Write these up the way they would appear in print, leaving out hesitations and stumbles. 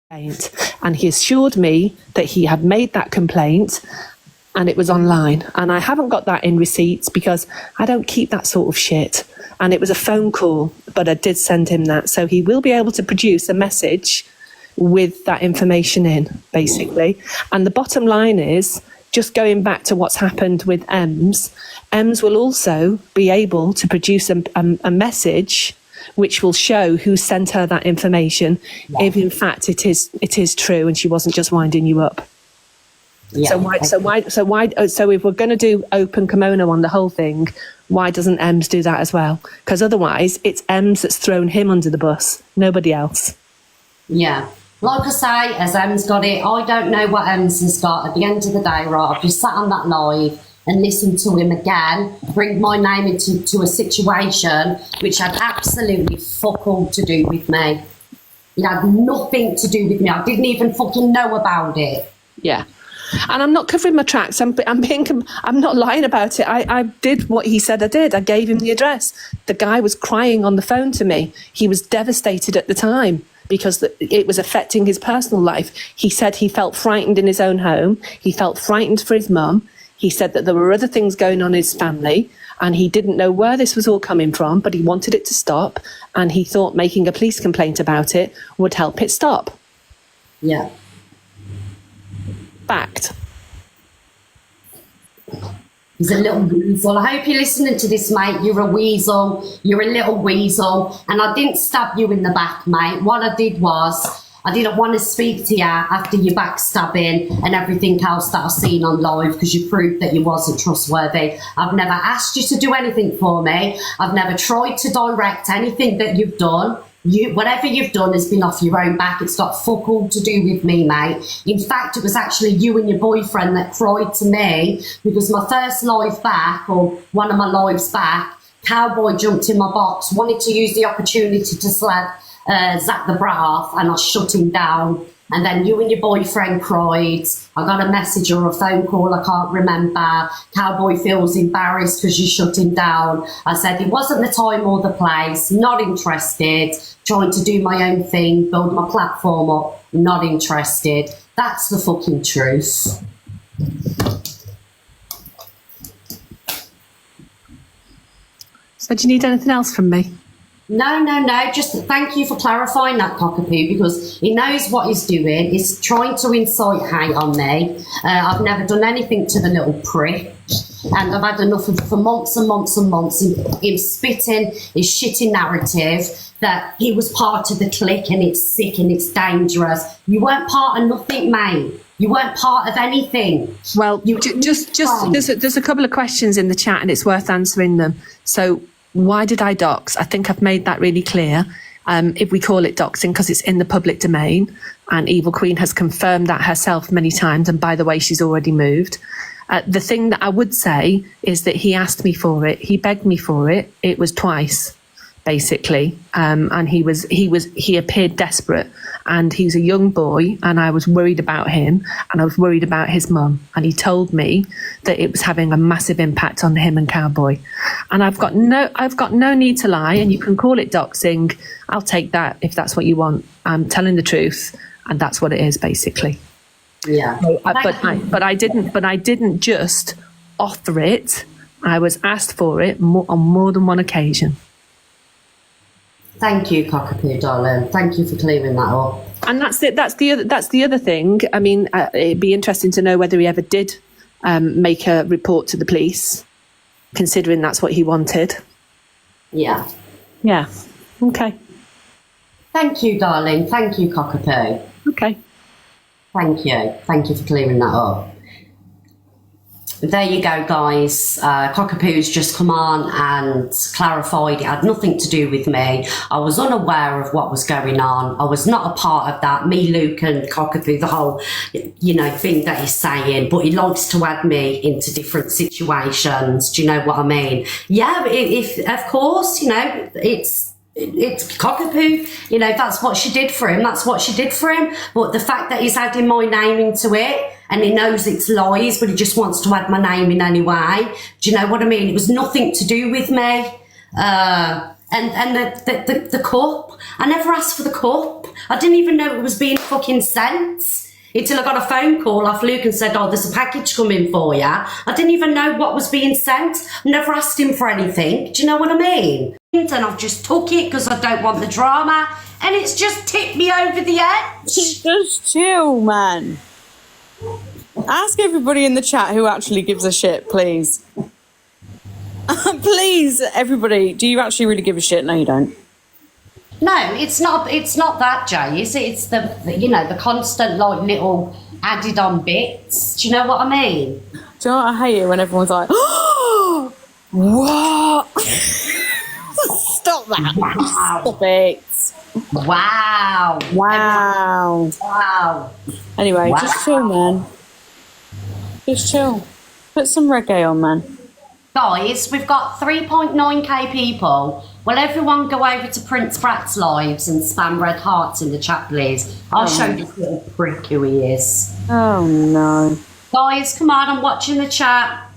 And he assured me that he had made that complaint and it was online. And I haven't got that in receipts because I don't keep that sort of shit. And it was a phone call, but I did send him that. So he will be able to produce a message with that information in, basically. And the bottom line is, just going back to what's happened with Ems will also be able to produce a message which will show who sent her that information, if in fact it is true and she wasn't just winding you up. Yeah. So if we're going to do open kimono on the whole thing, why doesn't Ems do that as well? Because otherwise it's Ems that's thrown him under the bus, nobody else. Yeah. Like I say, as Ems got it, I don't know what Ems has got. At the end of the day, right, I've just sat on that live and listened to him again, bring my name into a situation which had absolutely fuck all to do with me. It had nothing to do with me. I didn't even fucking know about it. Yeah. And I'm not covering my tracks. I'm not lying about it. I did what he said I did. I gave him the address. The guy was crying on the phone to me. He was devastated at the time because it was affecting his personal life. He said he felt frightened in his own home. He felt frightened for his mum. He said that there were other things going on in his family and he didn't know where this was all coming from, but he wanted it to stop. And he thought making a police complaint about it would help it stop. Yeah. Fact. He's a little weasel. I hope you're listening to this, mate. You're a weasel. You're a little weasel. And I didn't stab you in the back, mate. What I did was, I didn't want to speak to you after your backstabbing and everything else that I've seen on live because you proved that you wasn't trustworthy. I've never asked you to do anything for me. I've never tried to direct anything that you've done. Whatever you've done has been off your own back. It's got fuck all to do with me, mate. In fact, it was actually you and your boyfriend that cried to me because my first live back, or one of my lives back, Cowboy jumped in my box, wanted to use the opportunity to slap Zach the Brat off, and I shut him down. And then you and your boyfriend cried. I got a message or a phone call, I can't remember. Cowboy feels embarrassed because you shut him down. I said it wasn't the time or the place, not interested, trying to do my own thing, build my platform up, not interested. That's the fucking truth. So do you need anything else from me? No. Just thank you for clarifying that, Cockapoo, because he knows what he's doing. He's trying to incite hate on me. I've never done anything to the little prick. And I've had enough of for months and months and months him spitting his shitty narrative that he was part of the clique and it's sick and it's dangerous. You weren't part of nothing, mate. You weren't part of anything. Well, there's a couple of questions in the chat and it's worth answering them. So why did I dox? I think I've made that really clear. If we call it doxing because it's in the public domain, and Evil Queen has confirmed that herself many times, and by the way, she's already moved. The thing that I would say is that he asked me for it. He begged me for it. It was twice, basically. And he appeared desperate, and he's a young boy, and I was worried about him, and I was worried about his mum. And he told me that it was having a massive impact on him and Cowboy. And I've got no need to lie, and you can call it doxing. I'll take that if that's what you want. I'm telling the truth, and that's what it is, basically. Yeah. But I didn't just offer it. I was asked for it on more than one occasion. Thank you, Cockapoo, darling. Thank you for clearing that up. And that's it. That's the other thing. I mean, it'd be interesting to know whether he ever did make a report to the police, considering that's what he wanted. Yeah. Yeah. Okay. Thank you, darling. Thank you, Cockapoo. Okay. Thank you. Thank you for clearing that up. There you go, guys. Cockapoo's just come on and clarified it had nothing to do with me. I was unaware of what was going on. I was not a part of that. Me, Luke and Cockapoo, the whole, thing that he's saying, but he likes to add me into different situations. Do you know what I mean? Yeah, if of course, it's Cockapoo, that's what she did for him. That's what she did for him. But the fact that he's adding my name into it and he knows it's lies, but he just wants to add my name in anyway. Do you know what I mean? It was nothing to do with me. and the cup. I never asked for the cup. I didn't even know it was being fucking sent until I got a phone call off Luke and said, oh, there's a package coming for you. I didn't even know what was being sent. I never asked him for anything. Do you know what I mean? And I've just took it because I don't want the drama. And it's just tipped me over the edge. Just chill, man. Ask everybody in the chat who actually gives a shit, please. Please, everybody, do you actually really give a shit? No, you don't. No, it's not that, Jay, is it? It's the you know, the constant, like, little added on bits. Do you know what I mean? Do you know what I hate it when everyone's like, oh, what? Stop that. Wow. Stop it. Wow. Wow. Wow. Anyway, Wow. just chill, man. Just chill. Put some reggae on, man. Guys, we've got 3.9k people. Will everyone go over to Prince Brat's lives and spam red hearts in the chat, please? I'll show this little prick who he is. Oh, no. Guys, come on, I'm watching the chat.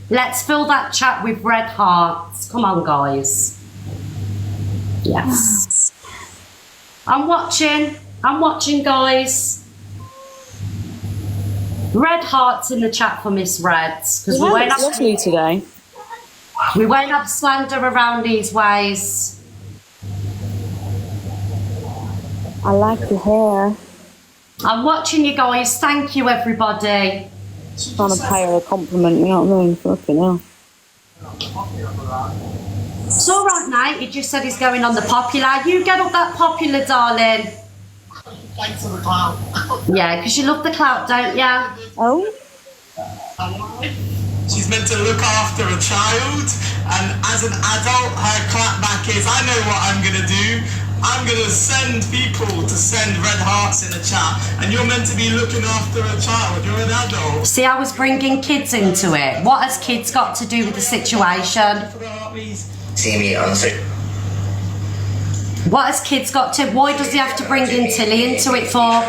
Let's fill that chat with red hearts. Come on, guys. Yes. I'm watching, guys. Red hearts in the chat for Miss Reds. Because Yeah, it's lovely today. we won't have slander around these ways. I like your hair. I'm watching you guys. Thank you, everybody. Trying to pay her a compliment, you know what I mean? Fucking hell. It's all right, mate. He just said he's going on the popular. You get up that popular, darling. Thanks for the clout. Yeah, because you love the clout, don't ya? Oh? She's meant to look after a child, and as an adult, her clapback is, I know what I'm going to do. I'm going to send people to send red hearts in the chat, and you're meant to be looking after a child. You're an adult. See, I was bringing kids into it. What has kids got to do with the situation? For the heart, please. See me on the What has kids got to... Why does he have to bring in Tilly into it for?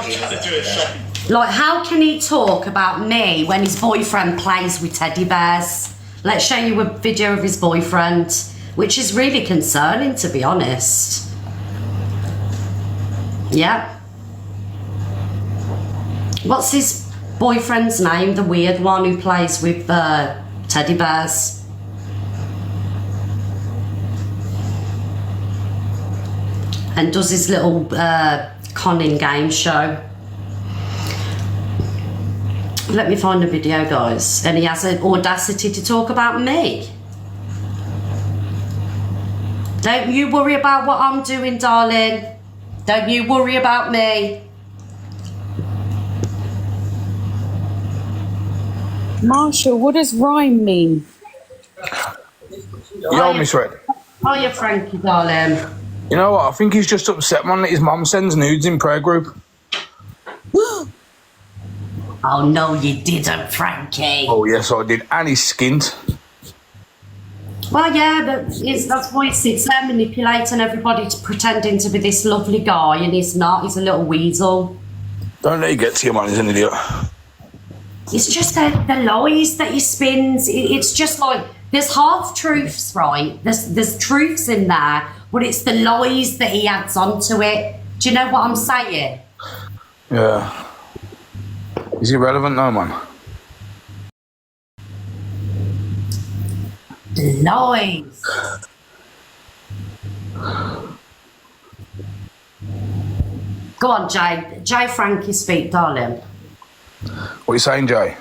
Like, how can he talk about me when his boyfriend plays with teddy bears? Let's show you a video of his boyfriend, which is really concerning, to be honest. Yeah. What's his boyfriend's name? The weird one who plays with teddy bears. And does his little conning game show. Let me find the video, guys. And he has an audacity to talk about me. Don't you worry about what I'm doing, darling. Don't you worry about me. Marshall, what does rhyme mean? Yo, Miss Red. Hiya, Frankie, darling. You know what? I think he's just upset, man, that his mum sends nudes in prayer group. Oh, no, you didn't, Frankie. Oh, yes, I did. And he's skint. Well, yeah, but that's why he sits there manipulating everybody to pretending to be this lovely guy, and he's not. He's a little weasel. Don't let you get to you, man. He's an idiot. It's just the lies that he spins. It's just like, there's half truths, right? There's truths in there, but it's the lies that he adds onto it. Do you know what I'm saying? Yeah. He's irrelevant now, man. The lies. Go on, Jay. Jay Frankie, speak, darling. What are you saying, Jay?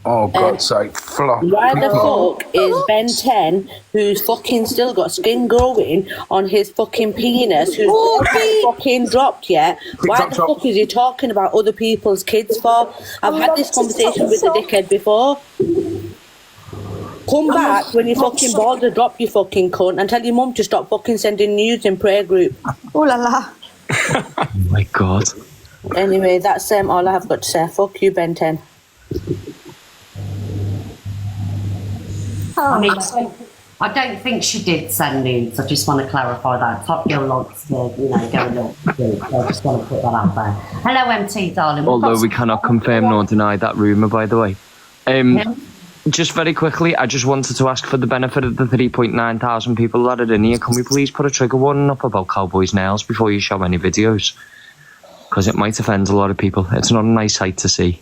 Oh, God's sake. Flop. Why the fuck is Ben 10, who's fucking still got skin growing on his fucking penis, who's not fucking dropped yet? Why the fuck is he talking about other people's kids for? I've had this conversation with the dickhead before. Come back when your fucking balls are dropped, you fucking cunt, and tell your mum to stop fucking sending nudes in prayer group. Oh la la. Oh my God. Anyway, that's all I have got to say. Fuck you, Ben 10. I mean, I don't think she did send nudes. I just want to clarify that. Top Girl likes to, go a little deep. I just want to put that out there. Hello, MT, darling. Although we cannot confirm nor deny that rumour, by the way. just very quickly, I just wanted to ask for the benefit of the 3.9 thousand people that are in here, can we please put a trigger warning up about cowboys' nails before you show any videos? Because it might offend a lot of people. It's not a nice sight to see.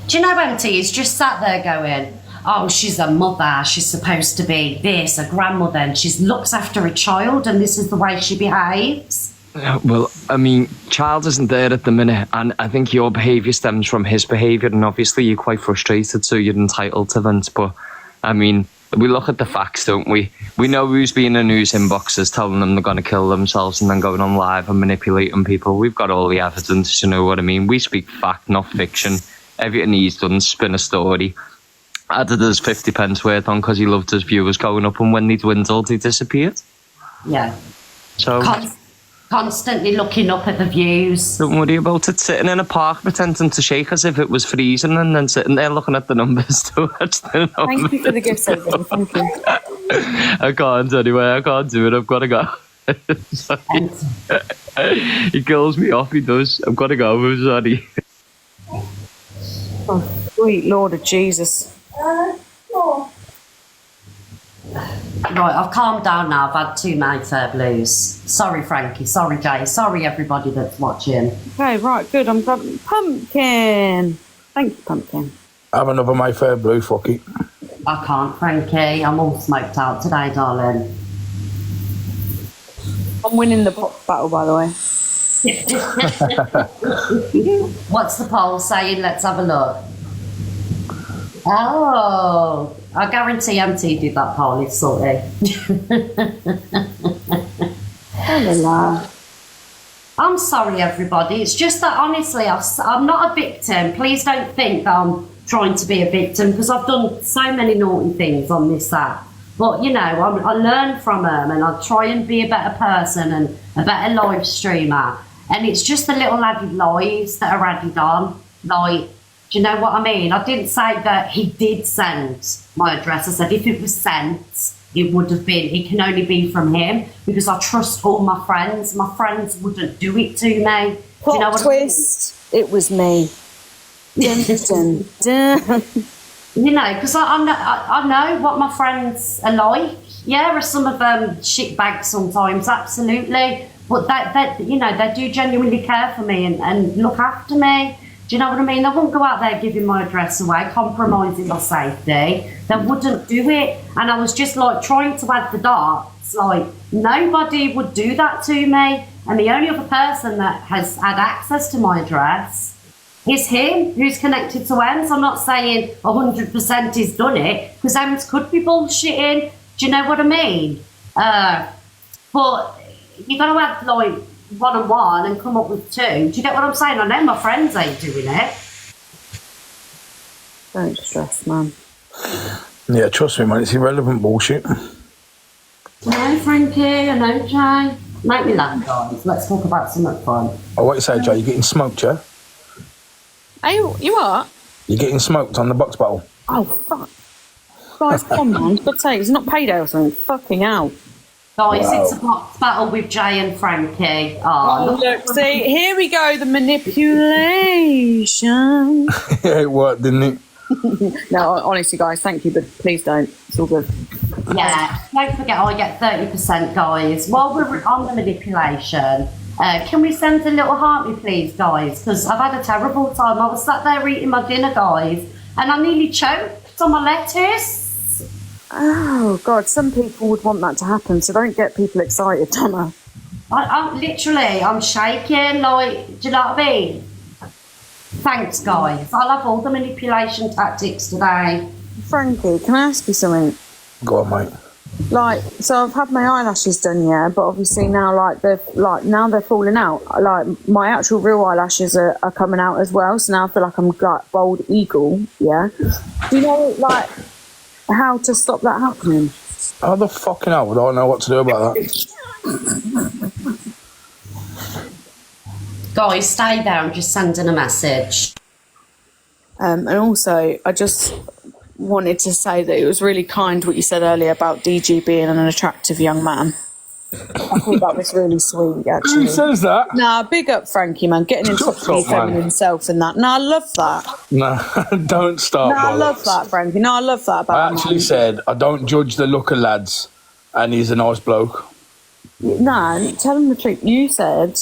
Do you know, Auntie, he's just sat there going, oh, she's a mother, she's supposed to be this, a grandmother, and she looks after a child, and this is the way she behaves. Well, I mean, child isn't there at the minute, and I think your behaviour stems from his behaviour, and obviously you're quite frustrated, so you're entitled to vent. But, I mean, we look at the facts, don't we? We know who's been in whose inboxes telling them they're going to kill themselves and then going on live and manipulating people. We've got all the evidence, you know what I mean? We speak fact, not fiction. Everything he's done, spin a story. Added his 50 pence worth on because he loved his viewers going up, and when they dwindled, he disappeared. Yeah. So... Constantly looking up at the views. Don't worry about it. Sitting in a park pretending to shake as if it was freezing, and then sitting there looking at the numbers to watch the numbers. Thank you for the gift, Sophie. Thank you. I can't anyway. I can't do it. I've got to go. He kills me off. He does. I've got to go. I'm sorry. Oh, sweet Lord of Jesus. Right, I've calmed down now. I've had too many fair blues. Sorry, Frankie. Sorry, Jay. Sorry, everybody that's watching. Okay, right, good. I'm glad. Pumpkin. Thank you, Pumpkin. Have another Mayfair Blue, fuck it. I can't, Frankie. I'm all smoked out today, darling. I'm winning the box battle, by the way. What's the poll saying? Let's have a look. Oh, I guarantee MT did that poll. It's sorted. I'm sorry, everybody. It's just that, honestly, I'm not a victim. Please don't think that I'm trying to be a victim, because I've done so many naughty things on this app. But, you know, I learn from them, and I try and be a better person and a better live streamer. And it's just the little added lies that are added on. Like, do you know what I mean? I didn't say that he did send my address. I said if it was sent, it would have been, it can only be from him, because I trust all my friends. My friends wouldn't do it to me. Do you know what twist, I mean? It was me. Dun, dun. You know, because I know what my friends are like. Yeah, are some of them shitbags sometimes, absolutely. But they, you know, they do genuinely care for me and look after me. Do you know what I mean? They wouldn't go out there giving my address away, compromising my safety. They wouldn't do it. And I was just like trying to add the dots. Like, nobody would do that to me. And the only other person that has had access to my address is him, who's connected to Ems. I'm not saying 100% he's done it, because Ems could be bullshitting. Do you know what I mean? But you got to have like 1 and 1 and come up with 2. Do you get what I'm saying? I know my friends ain't doing it. Don't stress, man. Yeah, trust me, man. It's irrelevant bullshit. No, Frankie, I know, Jay. Make me laugh, guys. Let's talk about something fun. Oh, what you say, Jay? You're getting smoked, yeah? Hey, you are? You're getting smoked on the box battle. Oh, fuck. Guys, come on. For God's sake, it's not payday or something. Fucking hell. Guys, Wow. it's a box battle with Jay and Frankie. Oh, Look, see, here we go, the manipulation. Yeah, it worked, didn't it? No, honestly, guys, thank you, but please don't. It's all good. yeah. Don't forget, I get 30%, guys. While we're on the manipulation, can we send a little heart me, please, guys? Because I've had a terrible time. I was sat there eating my dinner, guys, and I nearly choked on my lettuce. Oh, God, some people would want that to happen, so don't get people excited, Donna. I'm literally, I'm shaking, like, do you know what I mean? Thanks, guys. I love all the manipulation tactics today. Frankie, can I ask you something? Go on, mate. Like, so I've had my eyelashes done, yeah, but obviously now, now they're falling out. Like, my actual real eyelashes are coming out as well, so now I feel like I'm like bald eagle, yeah. Do you know, like, how to stop that happening? How the fucking hell would I know what to do about that? Guys, stay there. I'm just sending a message. And also, I just wanted to say that it was really kind what you said earlier about DG being an attractive young man. I thought that was really sweet, Who actually. says that? Nah, big up Frankie, man. Getting in touch with his up, man. feminine self and that. Nah, I love that. No, don't start. No, I love that, Frankie. No, I love that about I him. actually said I don't judge the look of lads, and he's a nice bloke. Nah, tell him the truth. You said...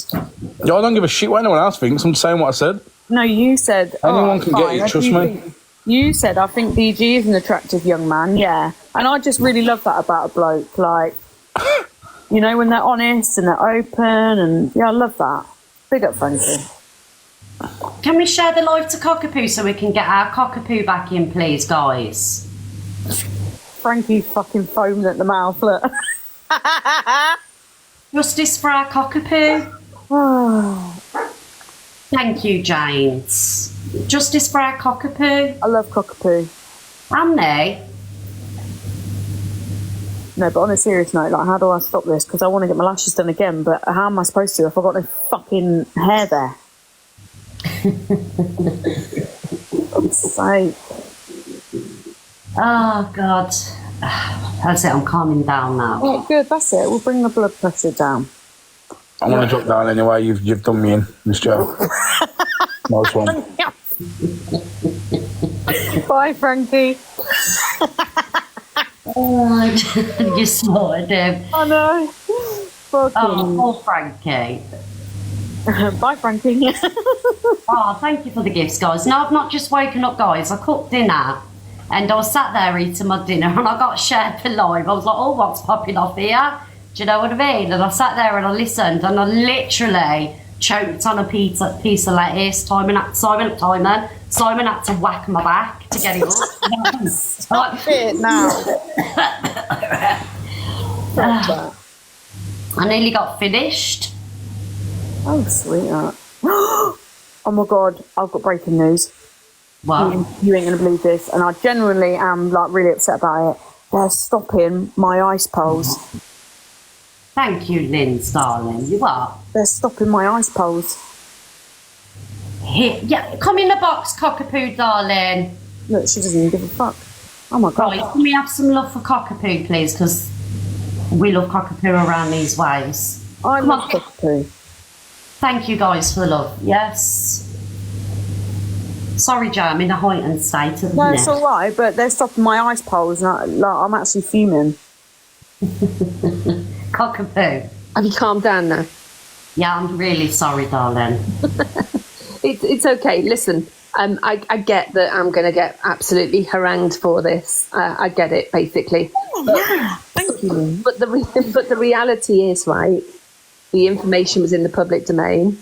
Yeah, I don't give a shit what anyone else thinks. I'm saying what I said. No, you said... Anyone can get it, trust me. You said, I think DG is an attractive young man, yeah. And I just really love that about a bloke. Like, you know, when they're honest and they're open and... Yeah, I love that. Big up, Frankie. Can we share the live to Cockapoo so we can get our Cockapoo back in, please, guys? Frankie fucking foamed at the mouth, look. Justice for our Cockapoo. Oh, Thank you, James. Justice for our Cockapoo. I love Cockapoo. And they. No, but on a serious note, like, how do I stop this? Because I want to get my lashes done again, but how am I supposed to if I've got no fucking hair there? God's sake. Oh, God. That's it, I'm calming down now. Yeah, good, that's it. We'll bring the blood pressure down. I want to drop down anyway. You've done me in, Miss Joe. Nice one. Bye, Frankie. Oh, you snorted him. I know. Fucking. Oh, poor Frankie. Bye, Frankie. Oh, thank you for the gifts, guys. No, I've not just woken up, guys. I cooked dinner and I was sat there eating my dinner and I got shared the live. I was like, oh, what's popping off here? Do you know what I mean? And I sat there and I listened and I literally choked on a piece of lettuce. Simon had to whack my back to get it up. Stop it now. I nearly got finished. Oh, sweetheart. Oh my God, I've got breaking news. Wow. You ain't going to believe this. And I genuinely am like really upset about it. They're stopping my ice poles. Thank you, Lynn's darling. You are. They're stopping my ice poles. Here, yeah, come in the box, Cockapoo, darling. Look, she doesn't even give a fuck. Oh my God. Right, can we have some love for Cockapoo, please? Because we love Cockapoo around these ways. I Come love on. Cockapoo. Thank you guys for the love. Yes. Sorry, Joe, I'm in a heightened state at the No, minute. it's all right, but they're stopping my ice poles, and I'm actually fuming. Cockapoo. Have you calmed down now? Yeah, I'm really sorry, darling. It's okay. Listen, I get that I'm going to get absolutely harangued for this. I get it, basically. Yeah, thank you. But the reality is, right, the information was in the public domain.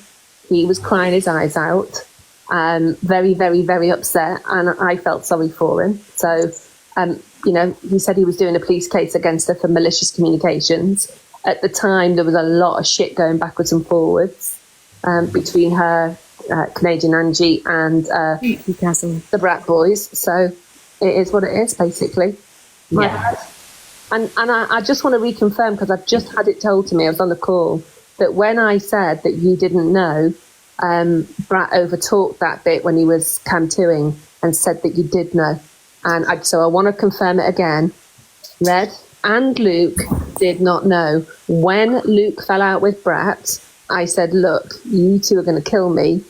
He was crying his eyes out, very, very, very upset, and I felt sorry for him. So, you know, he said he was doing a police case against her for malicious communications. At the time, there was a lot of shit going backwards and forwards between her, Canadian Angie, and the Brat boys. So it is what it is, basically. Yeah. And I just want to reconfirm, because I've just had it told to me, I was on the call, that when I said that you didn't know, Brat overtalked that bit when he was cam-2ing and said that you did know. And so I want to confirm it again. Red and Luke did not know. When Luke fell out with Brat, I said, look, you two are going to kill me.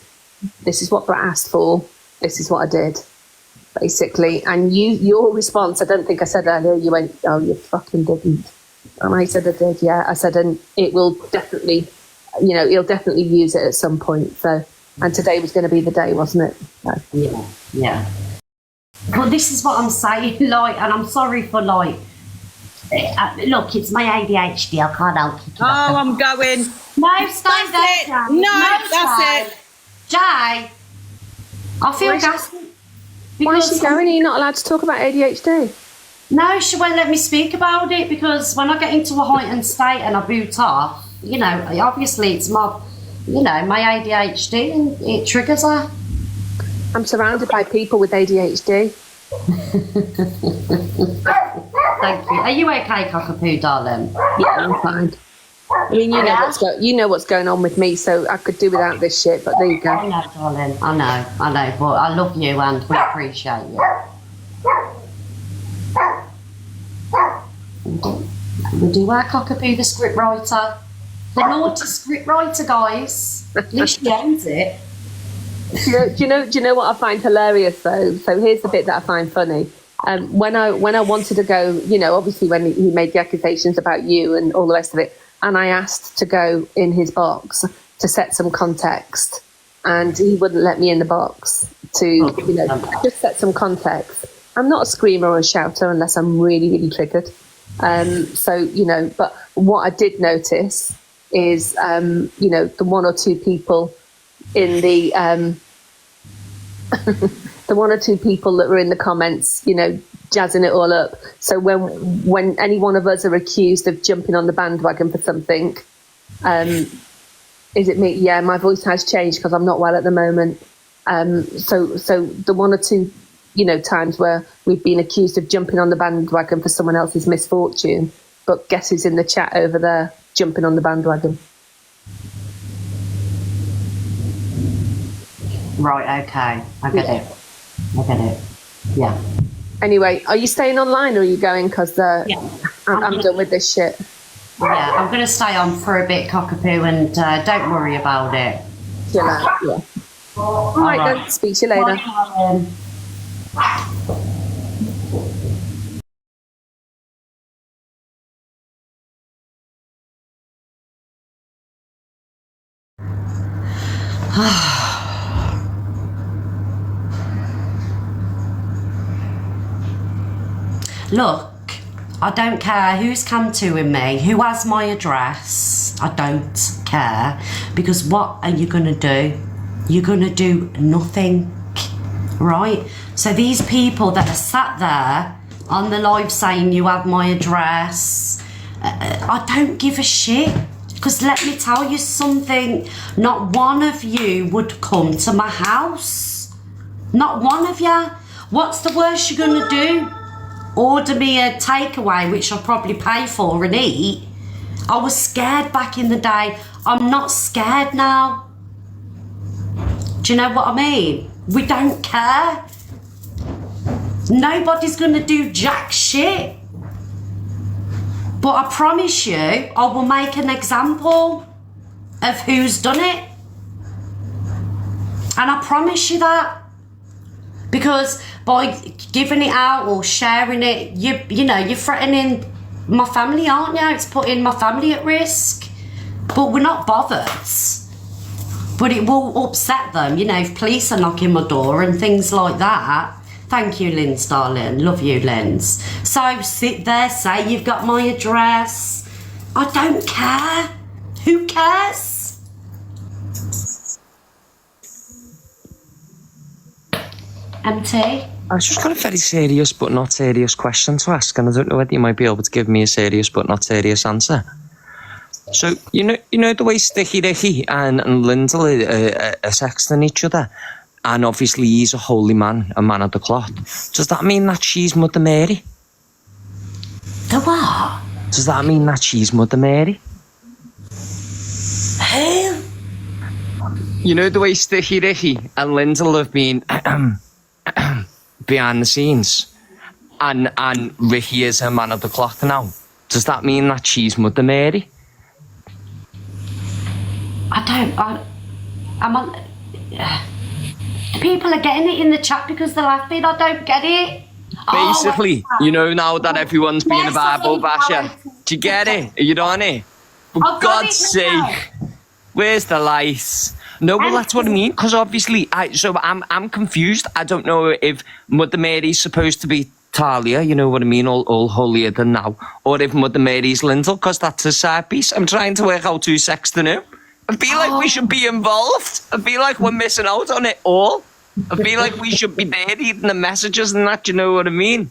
This is what Brat asked for. This is what I did, basically. And your response, I don't think I said earlier, you went, oh, you fucking didn't. And I said, I did, yeah. I said, and it will definitely, you know, he'll definitely use it at some point. So, and today was going to be the day, wasn't it? So. Yeah, yeah. But this is what I'm saying, like, and I'm sorry for, like, look, it's my ADHD, I can't help it. Oh, I'm going. No, stay there, it. Jay. No, that's Jay. it. Jay, I feel gassy. Why is she going? Are you not allowed to talk about ADHD? No, she won't let me speak about it because when I get into a heightened state and I boot off, you know, obviously it's my, you know, my ADHD and it triggers her. I'm surrounded by people with ADHD. Thank you. Are you okay, Cockapoo, darling? Yeah, I'm fine. I mean, you know what's going on with me, so I could do without this shit. But there you go. I know, darling. I know. But I love you and we appreciate you. We do our cockapoo, the script writer. The naughty script writer, guys. At least she owns it. Do you know what I find hilarious though? So here's the bit that I find funny. When I wanted to go, obviously when he made the accusations about you and all the rest of it, and I asked to go in his box to set some context, and he wouldn't let me in the box to, just set some context. I'm not a screamer or a shouter unless I'm really, really triggered. But what I did notice is, the one or two people in the the one or two people that were in the comments, jazzing it all up. So when any one of us are accused of jumping on the bandwagon for something, is it me? Yeah, my voice has changed because I'm not well at the moment. So the one or two, times where we've been accused of jumping on the bandwagon for someone else's misfortune, but guess who's in the chat over there jumping on the bandwagon? Right, okay. I get it. Yeah. Anyway, are you staying online or are you going? Because I'm done with this shit. Yeah, I'm going to stay on for a bit, cockapoo, and don't worry about it. Yeah. All right, then. Speak to you later. Bye, Look, I don't care who's come to with me, who has my address. I don't care, because what are you going to do? You're going to do nothing, right? So these people that are sat there on the live saying you have my address, I don't give a shit, because let me tell you something, not one of you would come to my house. Not one of you. What's the worst you're going to do? Order me a takeaway, which I'll probably pay for and eat. I was scared back in the day. I'm not scared now. Do you know what I mean? We don't care. Nobody's going to do jack shit. But I promise you, I will make an example of who's done it. And I promise you that. Because by giving it out or sharing it, you're threatening my family, aren't you? It's putting my family at risk. But we're not bothered. But it will upset them, if police are knocking my door and things like that. Thank you, Linz, darling. Love you, Linz. So sit there, say you've got my address. I don't care. Who cares? MT? I've just got a very serious but not serious question to ask, and I don't know whether you might be able to give me a serious but not serious answer. So, you know the way Sticky Ricky and Lyndall are sexting each other, and obviously he's a holy man, a man of the cloth. Does that mean that she's Mother Mary? The what? Does that mean that she's Mother Mary? Who? You know the way Sticky Ricky and Lyndall have been behind the scenes, and Ricky is a man of the cloth now. Does that mean that she's Mother Mary? People are getting it in the chat because they're laughing. I don't get it. Basically, now that everyone's being a Bible basher, do you get it? Are you on it? For God's sake, where's the lights? No, well, that's what I mean, because obviously, I'm confused. I don't know if Mother Mary's supposed to be Talia, you know what I mean, all holier than thou, or if Mother Mary's Lyndall, because that's a side piece. I'm trying to work out who's sexting who. I feel like we should be involved. I feel like we're missing out on it all. I feel like we should be there reading the messages and that, you know what I mean?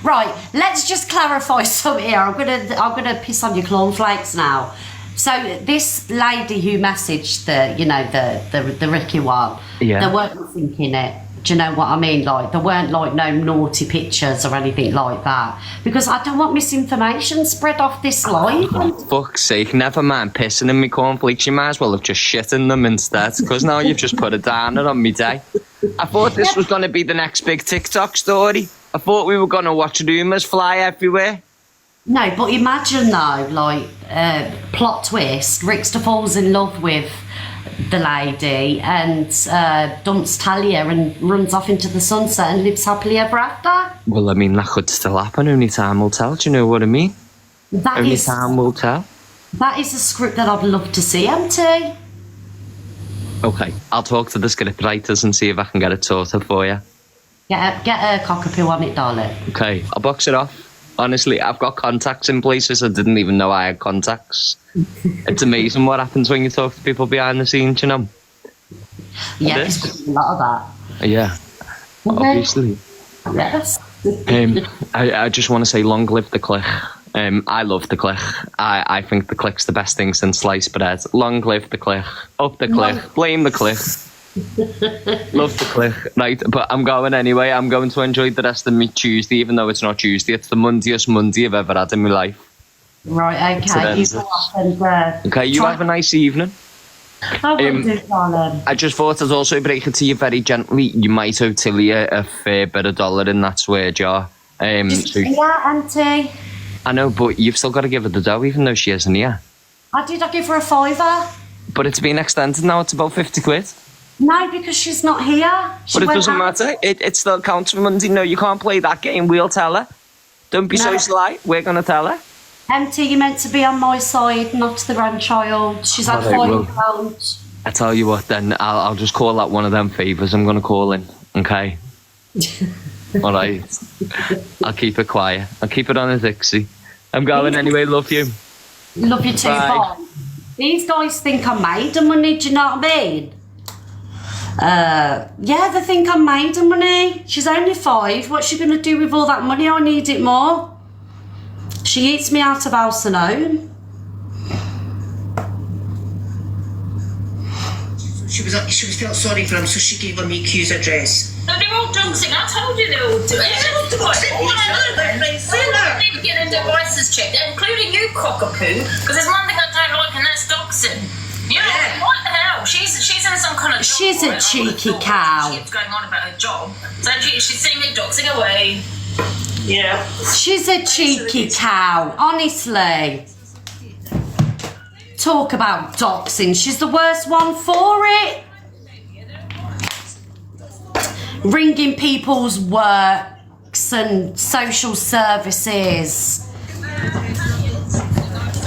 Right, let's just clarify something here. I'm gonna piss on your cornflakes now. So this lady who messaged the Ricky one, yeah, they weren't thinking it. Do you know what I mean? Like, there weren't like no naughty pictures or anything like that, because I don't want misinformation spread off this live. For fuck's sake, never mind pissing in me cornflakes. You might as well have just shit in them instead, because now you've just put a downer on me day. I thought this was going to be the next big TikTok story. I thought we were going to watch rumours fly everywhere. No, but imagine though, like, plot twist, Rickster falls in love with the lady and dumps Talia and runs off into the sunset and lives happily ever after. Well, I mean, that could still happen. Only time will tell. Do you know what I mean? Only time will tell. That is a script that I'd love to see, MT. Okay, I'll talk to the script writers and see if I can get it sorted for you. Get a cockapoo on it, darling. Okay, I'll box it off. Honestly, I've got contacts in places I didn't even know I had contacts. It's amazing what happens when you talk to people behind the scenes, you know? Yeah, there's a lot of that. Yeah, obviously. Yes. I just want to say long live the click. I love the click. I think the click's the best thing since sliced bread. Long live the click. Up the click. Blame the click. Love the click. Right, but I'm going anyway. I'm going to enjoy the rest of my Tuesday, even though it's not Tuesday. It's the Mondiest Monday I've ever had in my life. Right, okay. You go off and, okay, you have a nice evening. I will do, darling. I just thought I'd also break it to you very gently. You might owe Tilly a fair bit of dollar in that swear jar. Yeah, Auntie. I know, but you've still got to give her the dough, even though she isn't here. I give her a £5. But it's been extended now. It's about 50 quid. No, because she's not here. But it doesn't matter. It still counts for Monday. No, you can't play that game. We'll tell her. Don't be so sly. We're going to tell her. MT, you're meant to be on my side, not the grandchild. She's had £5. I tell you what, then I'll just call that one of them favours. I'm going to call in, okay? All right. I'll keep it quiet. I'll keep it on a Dixie. I'm going anyway. Love you. Love you too. Bye. These guys think I'm made of money. Do you know what I mean? Yeah, they think I'm made of money. She's only 5. What's she going to do with all that money? I need it more. She eats me out of house and home. She was felt sorry for him, so she gave him EQ's address. No, they're all doxing. I told you they're all doing it. They're all doxing. They need to get their devices checked, including you, cockapoo, because there's one thing I don't like, and that's doxing. You know, what the hell? She's in some kind of... She's a cheeky cow. She keeps going on about her job. So she's sitting there doxing away. Yeah. She's a cheeky cow, honestly. Talk about doxing. She's the worst one for it. Ringing people's works and social services.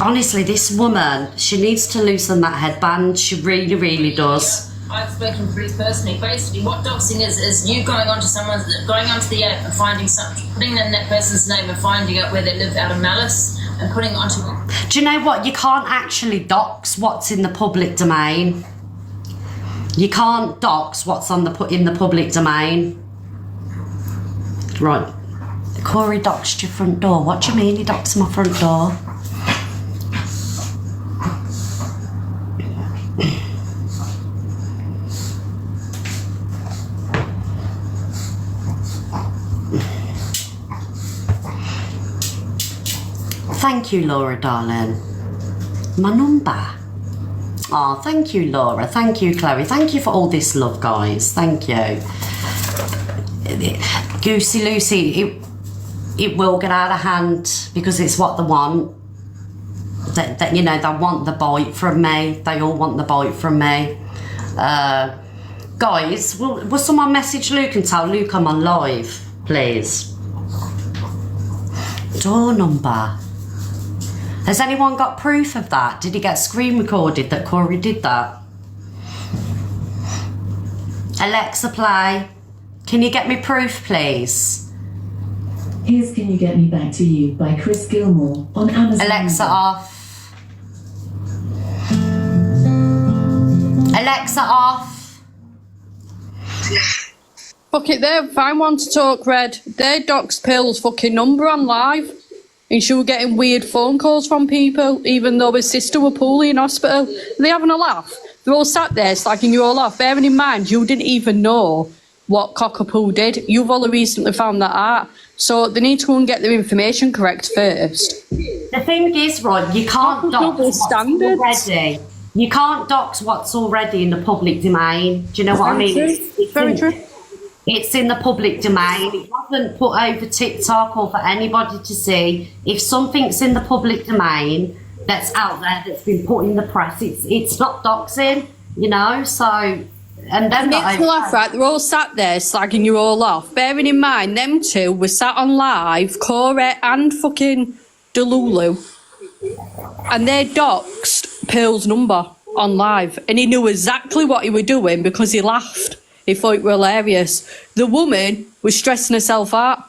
Honestly, this woman, she needs to loosen that headband. She really, really does. I've spoken to Ruth personally. Basically, what doxing is you going onto the app and finding something, putting in that person's name and finding out where they live out of malice and putting it onto. Do you know what? You can't actually dox what's in the public domain. You can't dox what's in the public domain. Right. Corey doxed your front door. What do you mean he doxed my front door? Thank you, Laura, darling. My number. Oh, thank you, Laura. Thank you, Chloe. Thank you for all this love, guys. Thank you. Goosey Lucy, it will get out of hand because it's what they want. That you know, they want the bite from me. They all want the bite from me. Guys, will someone message Luke and tell Luke I'm on live, please? Door number. Has anyone got proof of that? Did he get screen recorded that Corey did that? Alexa, play. Can you get me proof, please? Here's Can You Get Me Back to You by Chris Gilmore on Amazon. Alexa, off. Alexa, off. Fuck it, they find one to talk, Red. They doxed Pill's fucking number on live. And she was getting weird phone calls from people, even though his sister were poorly in hospital. They're having a laugh. They're all sat there slagging you all off. Bearing in mind, you didn't even know what Cockapoo did. You've only recently found that out. So they need to go and get their information correct first. The thing is, Rod, you can't dox what's already. You can't dox what's already in the public domain. Do you know what I mean? It's very true. It's in the public domain. It wasn't put over TikTok or for anybody to see. If something's in the public domain that's out there, that's been put in the press, it's not doxing, you know, so... And then it's laugh, right? They're all sat there slagging you all off. Bearing in mind, them two were sat on live, Corey and fucking Delulu, and they doxed Pearl's number on live, and he knew exactly what he was doing because he laughed. He thought it were hilarious. The woman was stressing herself out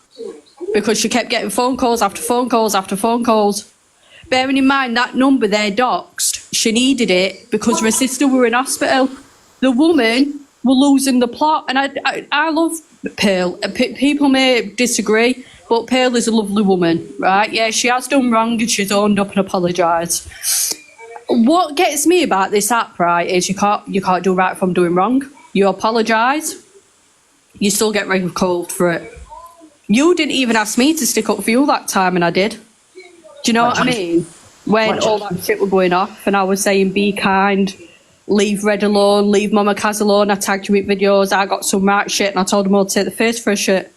because she kept getting phone calls after phone calls after phone calls. Bearing in mind that number they doxed, she needed it because her sister were in hospital. The woman were losing the plot, and I love Pearl. People may disagree, but Pearl is a lovely woman, right? Yeah, she has done wrong and she's owned up and apologised. What gets me about this app, right, is you can't do right from doing wrong. You apologise, you still get recalled for it. You didn't even ask me to stick up for you that time, and I did. Do you know what I mean? When all that shit was going off, and I was saying, be kind, leave Red alone, leave Mama Kaz alone. I tagged you with videos, I got some right shit, and I told them all to take the face for a shit.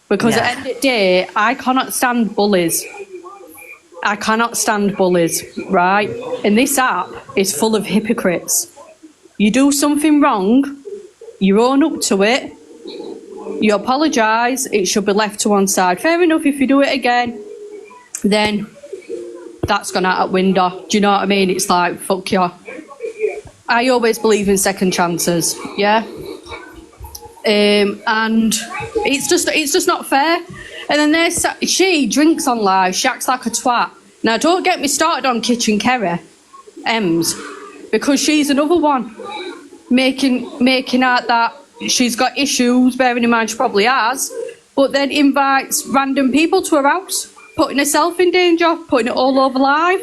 Because at the end of the day, I cannot stand bullies. I cannot stand bullies, right? And this app is full of hypocrites. You do something wrong, you own up to it, you apologise, it should be left to one side. Fair enough, if you do it again, then that's gone out the window. Do you know what I mean? It's like, fuck you. I always believe in second chances, yeah? And it's just not fair. And then she drinks on live, she acts like a twat. Now, don't get me started on Kitchen Kerry, Ems, because she's another one making out that she's got issues, bearing in mind she probably has, but then invites random people to her house, putting herself in danger, putting it all over live.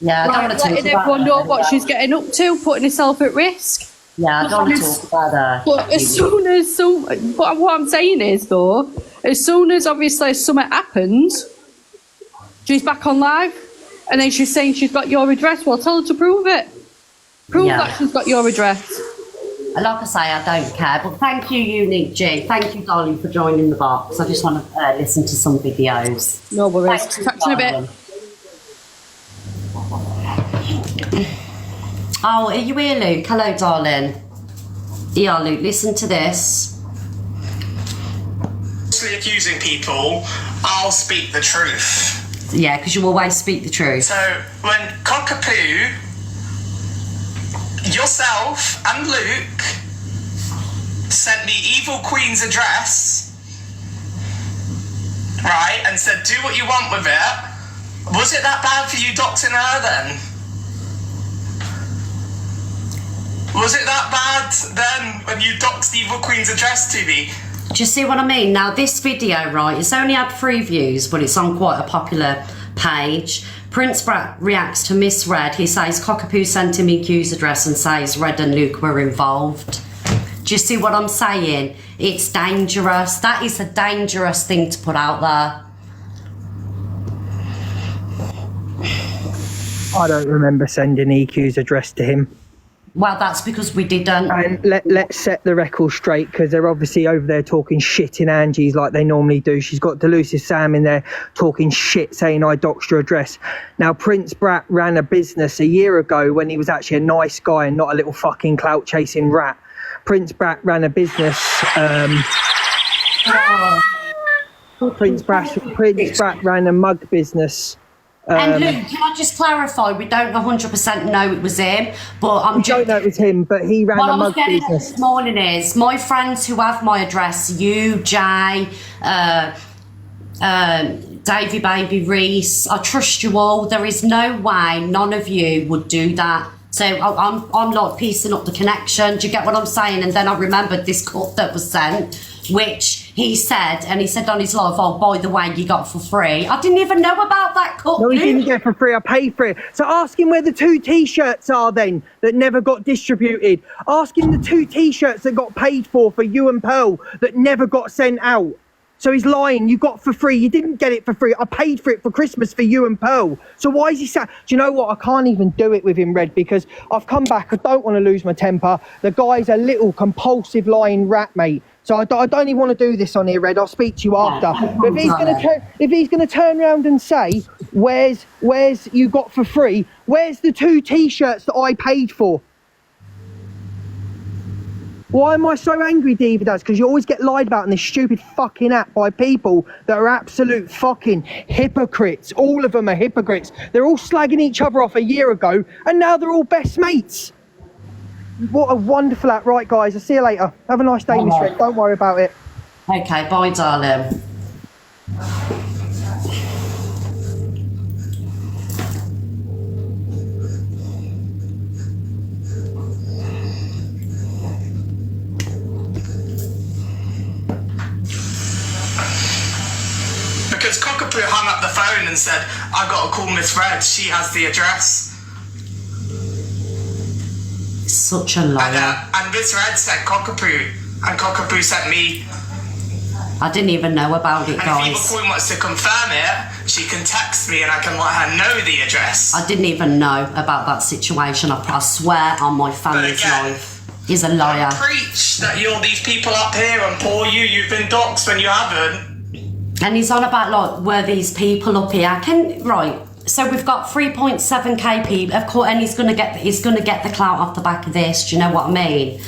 Yeah, I don't want to talk letting about everyone know what that. she's getting up to, putting herself at risk. Yeah, I don't want to talk about that. But as soon as what I'm saying is though, as soon as obviously something happens, she's back on live, and then she's saying she's got your address. Well, tell her to prove it. Prove that she's got your address. Like I say, I don't care. But thank you, Unique G. Thank you, darling, for joining the box. I just want to listen to some videos. No worries. Catch you in a bit. Oh, are you here, Luke? Hello, darling. Yeah, Luke, listen to this. Accusing people, I'll speak the truth. Yeah, because you always speak the truth. So when Cockapoo, yourself and Luke sent me Evil Queen's address, right, and said do what you want with it, was it that bad for you doxing her then? Was it that bad then when you doxed Evil Queen's address to me? Do you see what I mean? Now, this video, right, it's only had 3 views, but it's on quite a popular page. Prince Brat reacts to Miss Red. He says Cockapoo sent him EQ's address and says Red and Luke were involved. Do you see what I'm saying? It's dangerous. That is a dangerous thing to put out there. I don't remember sending EQ's address to him. Well, that's because we didn't. And let's set the record straight, because they're obviously over there talking shit in Angie's like they normally do. She's got Delusive Sam in there talking shit, saying I doxed your address. Now, Prince Brat ran a business a year ago when he was actually a nice guy and not a little fucking clout-chasing rat. Prince Brat ran a business... Prince Brat ran a mug business. And Luke, can I just clarify? We don't 100% know it was him, but we don't know it was him, but he ran a mug business. This morning is my friends who have my address, you, Jay, Davy Baby Reese. I trust you all. There is no way none of you would do that. So I'm like piecing up the connection. Do you get what I'm saying? And then I remembered this cut that was sent, which he said on his live, oh, by the way, you got for free. I didn't even know about that cut. No, he didn't get for free. I paid for it. So ask him where the 2 T-shirts are then that never got distributed. Ask him the 2 T-shirts that got paid for you and Pearl that never got sent out. So he's lying. You got for free. You didn't get it for free. I paid for it for Christmas for you and Pearl. So why is he sad? Do you know what? I can't even do it with him, Red, because I've come back. I don't want to lose my temper. The guy's a little compulsive lying rat, mate. So I don't even want to do this on here, Red. I'll speak to you after. But if he's going to turn around and say, where's you got for free? Where's the 2 T-shirts that I paid for? Why am I so angry, Diva? Because you always get lied about in this stupid fucking app by people that are absolute fucking hypocrites. All of them are hypocrites. They're all slagging each other off a year ago, and now they're all best mates. What a wonderful app. Right, guys, I'll see you later. Have a nice day, Miss Red. Don't worry about it. Okay, bye, darling. Because Cockapoo hung up the phone and said, I got to call Miss Red, she has the address. Such a liar. And Miss Red sent Cockapoo, and Cockapoo sent me. I didn't even know about it, and guys. if Evil Queen wants to confirm it, she can text me and I can let her know the address. I didn't even know about that situation. I swear on my family's life. He's a liar. Don't preach that you're these people up here and poor you've been doxxed when you haven't. And he's on about, like, were these people up here? Right. So we've got 3.7k people, of course, and he's gonna get the clout off the back of this. Do you know what I mean?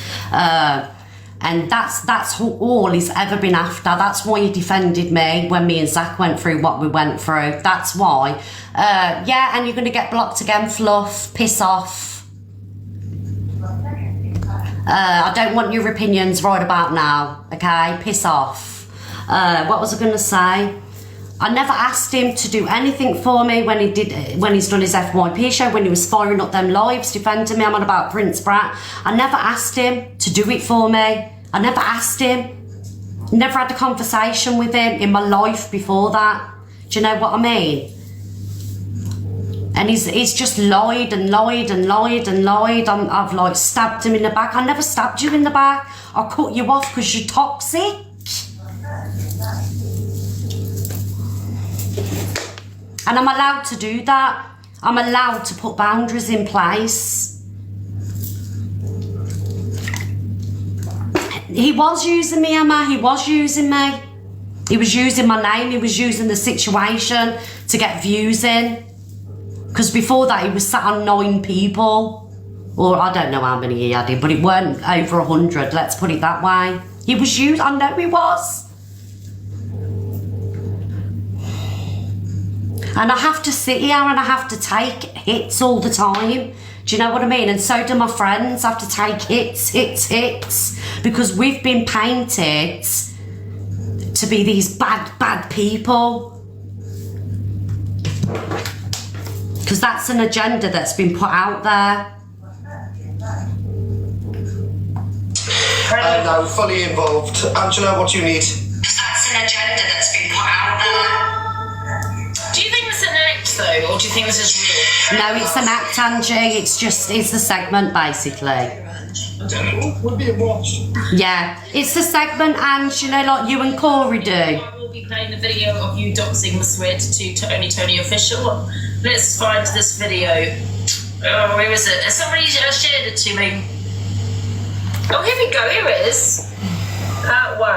And that's all he's ever been after. That's why he defended me when me and Zach went through what we went through. That's why. Yeah, and you're gonna get blocked again, Fluff. Piss off. I don't want your opinions right about now. Okay, piss off. What was I gonna say? I never asked him to do anything for me when he's done his FYP show, when he was firing up them lives, defending me. I'm on about Prince Brat. I never asked him to do it for me. I never asked him. Never had a conversation with him in my life before that. Do you know what I mean? And he's just lied and lied and lied and lied. I've like stabbed him in the back. I never stabbed you in the back. I cut you off because you're toxic. And I'm allowed to do that. I'm allowed to put boundaries in place. He was using me, Emma. He was using me. He was using my name. He was using the situation to get views in. Because before that, he was sat on 9 people. Or I don't know how many he had in, but it weren't over 100. Let's put it that way. He was used. I know he was. And I have to sit here and I have to take hits all the time. Do you know what I mean? And so do my friends have to take hits. Because we've been painted to be these bad people. Because that's an agenda that's been put out there. And I'm fully involved. Angela, what do you need? That's an agenda that's been put out there. Do you think it's an act though, or do you think this is real? No, it's an act, Angie. It's a segment, basically. We're being watched. Yeah, it's a segment, and you know, like you and Corey do. I will be playing the video of you doxing Miss Red to Tony Official. Let's find this video. Oh, where is it? Somebody shared it to me. Oh, here we go. Here it is. Part 1.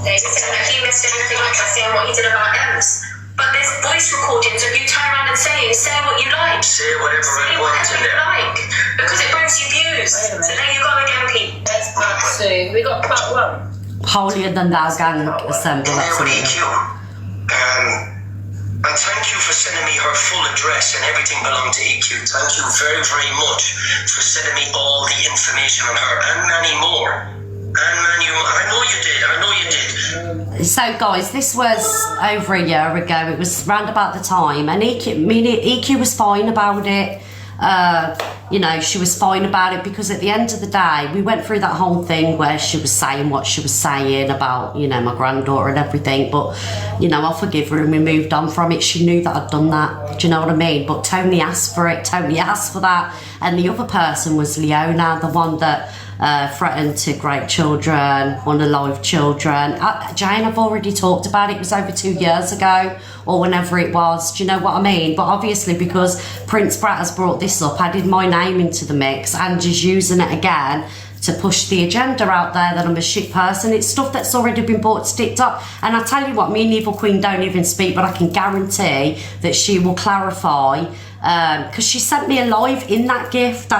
They said that he missed everything like I saying what he did about Ems. But there's voice recordings of you turn around and say what you like. Say whatever you like. Because it brings you views. So there you go again, Pete. That's part 2. We got part 1. Holier than thou gang assemble, absolutely. And thank you for sending me her full address and everything belonged to EQ. Thank you very, very much for sending me all the information on her and many more. I know you did. So guys, this was over a year ago. It was round about the time, and EQ was fine about it. You know, she was fine about it because at the end of the day, we went through that whole thing where she was saying what she was saying about, you know, my granddaughter and everything. But, you know, I forgive her and we moved on from it. She knew that I'd done that. Do you know what I mean? But Tony asked for it. Tony asked for that. And the other person was Leona, the one that threatened to rape children, one of live children. Jane, I've already talked about it. It was over 2 years ago or whenever it was. Do you know what I mean? But obviously because Prince Brat has brought this up, added my name into the mix and just using it again to push the agenda out there that I'm a shit person. It's stuff that's already been bought to TikTok. And I tell you what, me and Evil Queen don't even speak, but I can guarantee that she will clarify, because she sent me a live in that gift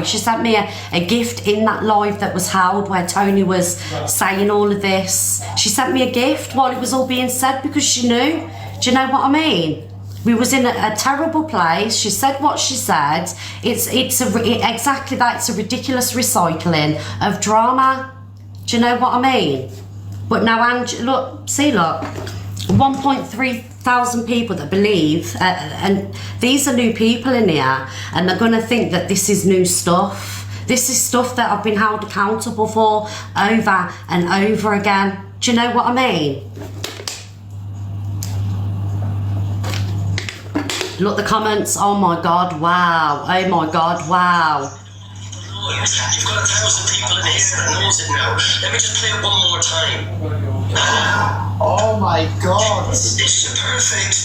she sent me a gift in that live that was held where Tony was saying all of this. She sent me a gift while it was all being said because she knew. Do you know what I mean? We was in a terrible place. She said what she said. Exactly that. It's a ridiculous recycling of drama. Do you know what I mean? But now, look, 1.3 thousand people that believe, and these are new people in here, and they're going to think that this is new stuff. This is stuff that I've been held accountable for over and over again. Do you know what I mean? Look, the comments. Oh my God, wow. Oh my God, wow. You've got 1,000 people in here that knows it now. Let me just play it one more time. Oh my God. This is your perfect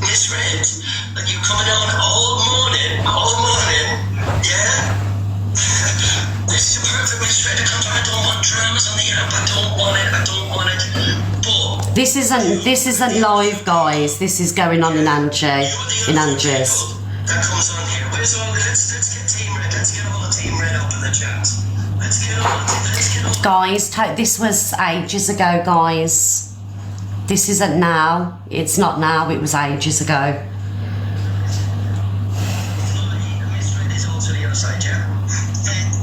misread. Like you coming on all morning. Yeah? This is your perfect misread. I don't want dramas on the app. I don't want it. But this isn't live, guys. This is going on in Angie's. That comes on here. Let's get Team Red. Let's get all the Team Red up in the chat. Let's get all. Guys, this was ages ago, guys. This isn't now. It's not now. It was ages ago. Misread is also the other side, yeah.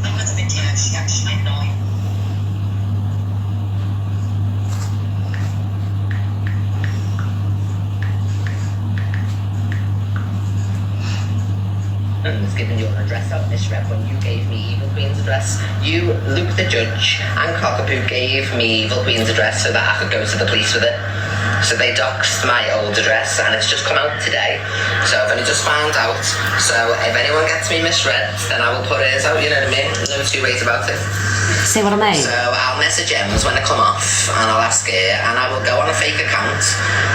I'm with the video. She actually annoying. Was giving your address out, Miss Rep, when you gave me Evil Queen's address. You, Luke the Judge, and Cockapoo gave me Evil Queen's address so that I could go to the police with it. So they doxed my old address, and it's just come out today. So I've only just found out. So if anyone gets me misread, then I will put hers out, you know what I mean? No two ways about it. See what I mean? So I'll message Ems when I come off, and I'll ask her, and I will go on a fake account.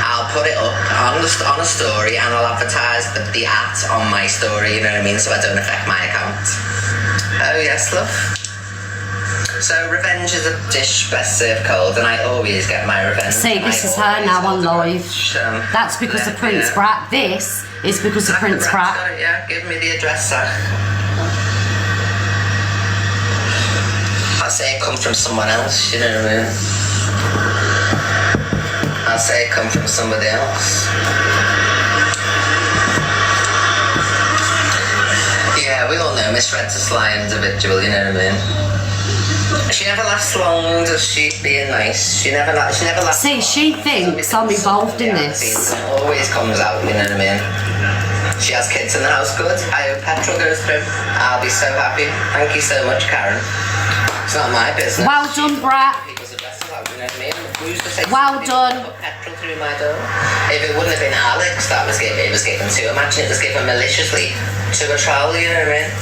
I'll put it up on a story, and I'll advertise the at on my story, you know what I mean, so I don't affect my account. Oh yes, love. So revenge is a dish best served cold, and I always get my revenge. See, this is her now on live. That's because of Prince Brat. This is because of Prince Brat. Yeah, give me the address, sir. I'll say it come from someone else, you know what I mean? I'll say it come from somebody else. Yeah, we all know Miss Red's a sly individual, you know what I mean? She never lasts long, does she, being nice? She never lasts. See, she thinks I'm involved in this. It always comes out, you know what I mean? She has kids in the house, good. I hope petrol goes through. I'll be so happy. Thank you so much, Karen. It's not my business. Well done, Brat. People's addresses out, you know what I mean? Who's to say well done. Put petrol through my door? If it wouldn't have been Alex that was given, it was given to, imagine it was given maliciously to a troll, you know what I mean?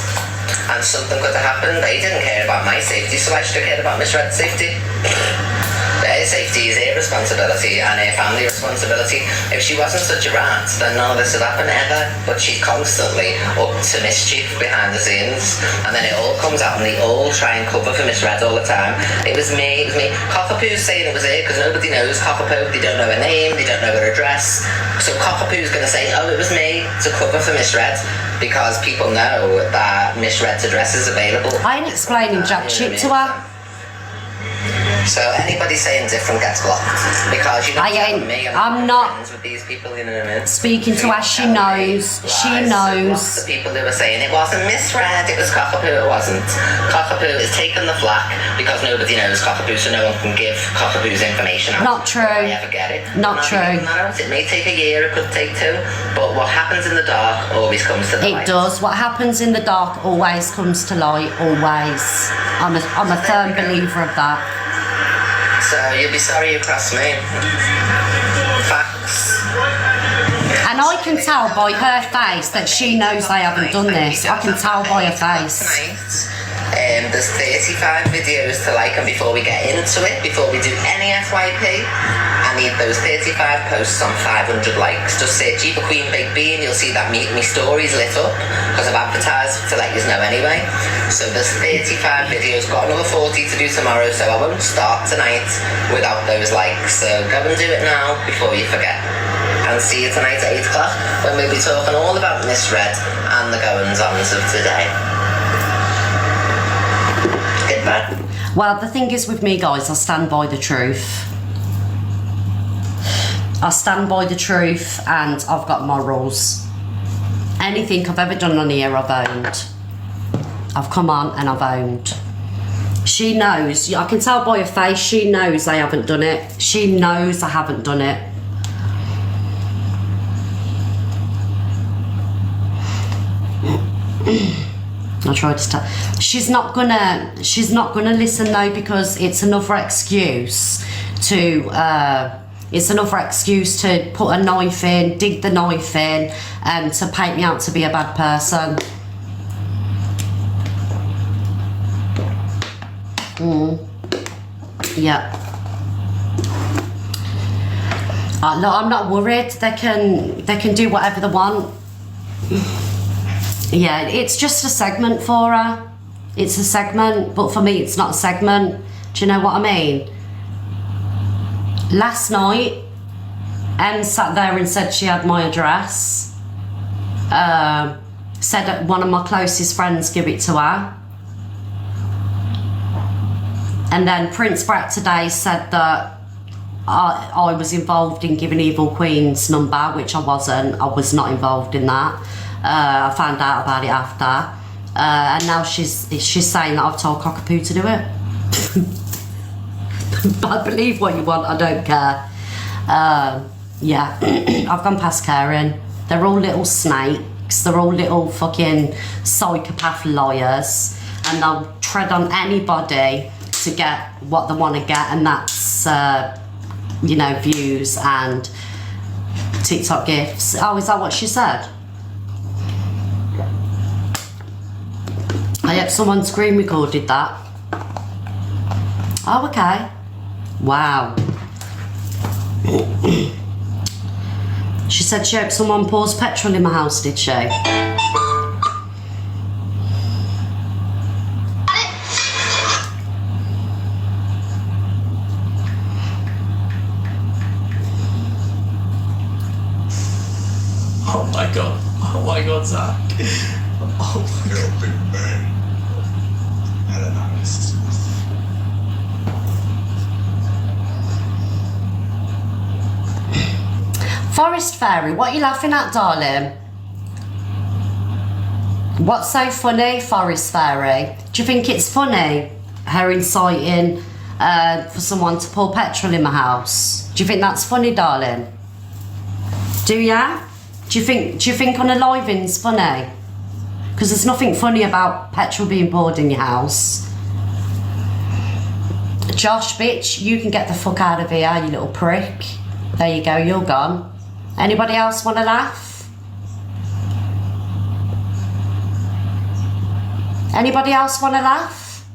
And something could have happened. They didn't care about my safety, so I should have cared about Miss Red's safety. Their safety is their responsibility and their family responsibility. If she wasn't such a rat, then none of this would happen ever. But she's constantly up to mischief behind the scenes, and then it all comes out and they all try and cover for Miss Red all the time. It was me. Cockapoo's saying it was her because nobody knows Cockapoo. They don't know her name, they don't know her address. So Cockapoo's going to say, oh, it was me to cover for Miss Red, because people know that Miss Red's address is available. I ain't explaining jack shit to her. So anybody saying different gets blocked, because you know I'm not friends with these people, you know what I mean? speaking to her. She knows. She knows. The people who were saying it wasn't misread, it was Cockapoo. It wasn't. Cockapoo is taking the flak because nobody knows Cockapoo, so no one can give Cockapoo's information out. Not true. I ever get it. Not true. It may take a year, it could take 2, but what happens in the dark always comes to the light. It does. What happens in the dark always comes to light. Always. I'm a firm believer of that. So you'll be sorry you crossed me. Facts. And I can tell by her face that she knows I haven't done this. I can tell by her face. There's 35 videos to like, and before we get into it, before we do any FYP, and I need those 35 posts on 500 likes. Just search Eva Queen Big B and you'll see that me stories lit up because I've advertised to let you know anyway. So there's 35 videos, got another 40 to do tomorrow, so I won't start tonight without those likes. So go and do it now before you forget. And see you tonight at 8 o'clock when we'll be talking all about Miss Red and the goings-ons of today. Goodbye. Well, the thing is with me, guys, I stand by the truth. I stand by the truth and I've got morals. Anything I've ever done on here, I've owned. I've come on and I've owned. She knows, I can tell by her face, she knows I haven't done it. She knows I haven't done it. I tried to tell. She's not gonna listen though, because it's another excuse to put a knife in, dig the knife in, and to paint me out to be a bad person. Yeah. Look, I'm not worried. They can do whatever they want. Yeah, it's just a segment for her. It's a segment, but for me it's not a segment. Do you know what I mean? Last night, Em sat there and said she had my address. Said that one of my closest friends gave it to her. And then Prince Brat today said that I was involved in giving Evil Queen's number, which I wasn't. I was not involved in that. I found out about it after. And now she's saying that I've told Cockapoo to do it. But believe what you want, I don't care. Yeah, I've gone past caring. They're all little snakes. They're all little fucking psychopath liars. And they'll tread on anybody to get what they want to get. And that's, you know, views and TikTok gifts. Oh, is that what she said? I hope someone screen recorded that. Oh, okay. Wow. She said she hoped someone pours petrol in my house, did she? Oh my god. Oh my god, Zach. Oh my god. Big man. I don't know. Forest Fairy, what are you laughing at, darling? What's so funny, Forest Fairy? Do you think it's funny, her inciting for someone to pour petrol in my house? Do you think that's funny, darling? Do ya? Do you think on a live-in's funny? Because there's nothing funny about petrol being poured in your house. Josh, bitch, you can get the fuck out of here, you little prick. There you go, you're gone. Anybody else want to laugh? Anybody else want to laugh?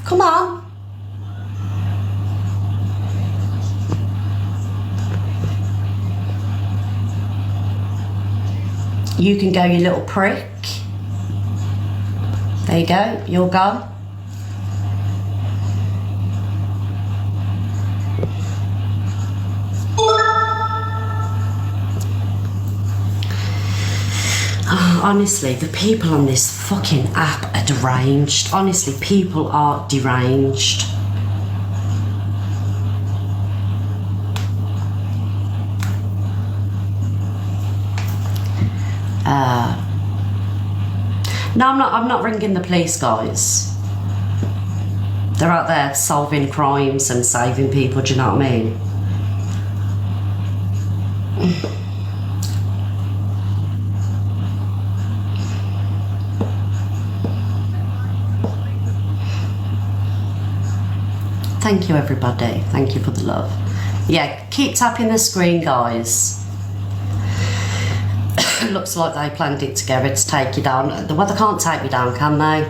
Come on. You can go, you little prick. There you go, you're gone. Oh, honestly, the people on this fucking app are deranged. Honestly, people are deranged. No, I'm not ringing the police, guys. They're out there solving crimes and saving people, do you know what I mean? Thank you, everybody. Thank you for the love. Yeah, keep tapping the screen, guys. Looks like they planned it together to take you down. Well, they can't take me down, can they?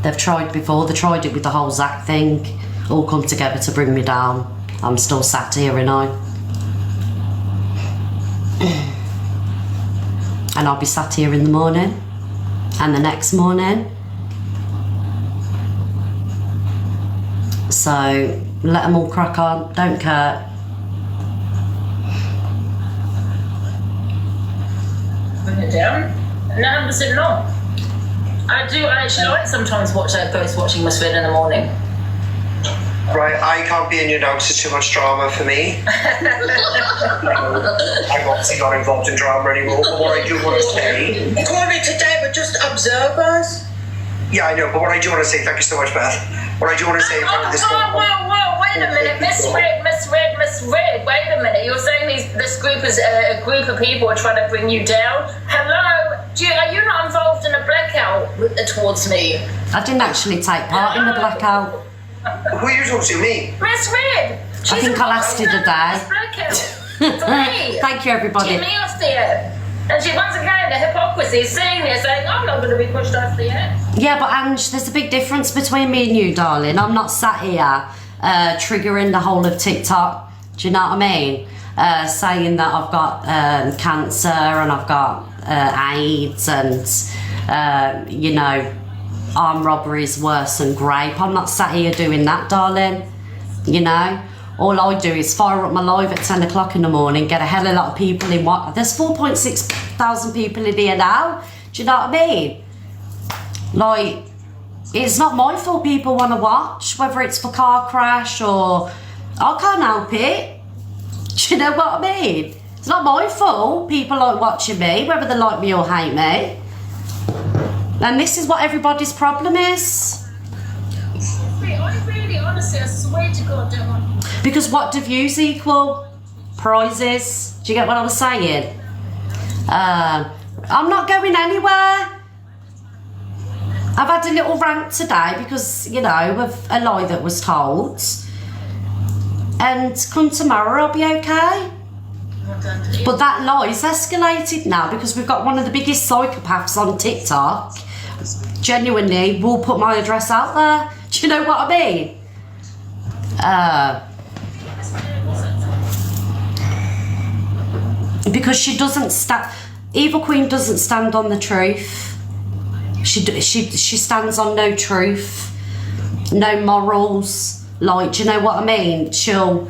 They've tried before. They tried it with the whole Zach thing. All come together to bring me down. I'm still sat here, and and I'll be sat here in the morning and the next morning. So let them all crack on, don't care. Bring it down. No, I'm just sitting on. I do actually like sometimes both watching my Swin in the morning. Right, I can't be in your notes, it's too much drama for me. I'm obviously not involved in drama anymore, but what I do want to say... Corey, today we're just observers. Yeah, I know, but what I do want to say, thank you so much, Beth. What I do want to say about this... Whoa, wait a minute, Miss Red, wait a minute. You're saying this group is a group of people are trying to bring you down? Hello? Are you not involved in a blackout towards me? I didn't actually take part in the blackout. Who are you talking to? Me? Miss Red! I think I lasted a day. For me. Thank you, everybody. Get me off there. And she, once again, the hypocrisy is saying this, saying, I'm not going to be pushed off the air. Yeah, but Ange, there's a big difference between me and you, darling. I'm not sat here triggering the whole of TikTok. Do you know what I mean? Saying that I've got cancer and I've got AIDS and, you know, armed robbery is worse than rape. I'm not sat here doing that, darling. You know? All I do is fire up my live at 10 o'clock in the morning, get a hell of a lot of people in. There's 4.6 thousand people in here now. Do you know what I mean? Like, it's not my fault people want to watch, whether it's for car crash or... I can't help it. Do you know what I mean? It's not my fault people like watching me, whether they like me or hate me. And this is what everybody's problem is. I really, honestly, I swear to God, don't want... Because what do views equal? Prizes. Do you get what I'm saying? I'm not going anywhere. I've had a little rant today because, you know, of a lie that was told. And come tomorrow, I'll be okay. But that lie's escalated now because we've got one of the biggest psychopaths on TikTok. Genuinely will put my address out there. Do you know what I mean? Because she doesn't stand... Evil Queen doesn't stand on the truth. She stands on no truth. No morals. Like, do you know what I mean? She'll...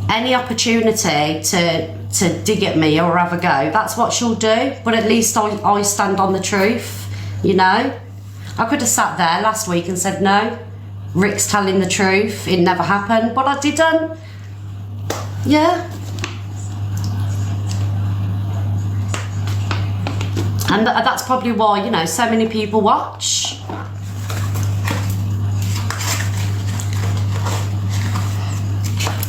Any opportunity to dig at me or have a go, that's what she'll do. But at least I stand on the truth, you know? I could have sat there last week and said, no, Rick's telling the truth, it never happened, but I didn't. Yeah. And that's probably why, you know, so many people watch.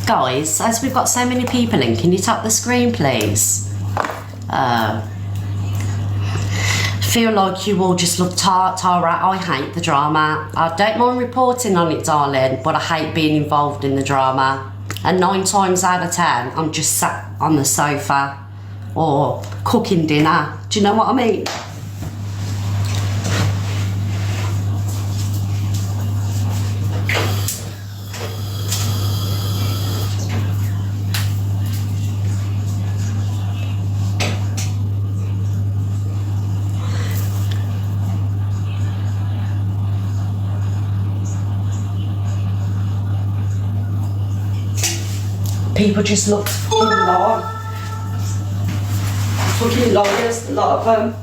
Guys, as we've got so many people in, can you tap the screen, please? Feel like you all just love Tara. I hate the drama. I don't mind reporting on it, darling, but I hate being involved in the drama. And 9 times out of 10, I'm just sat on the sofa or cooking dinner. Do you know what I mean? People just look to fucking lie. Fucking liars, a lot of them.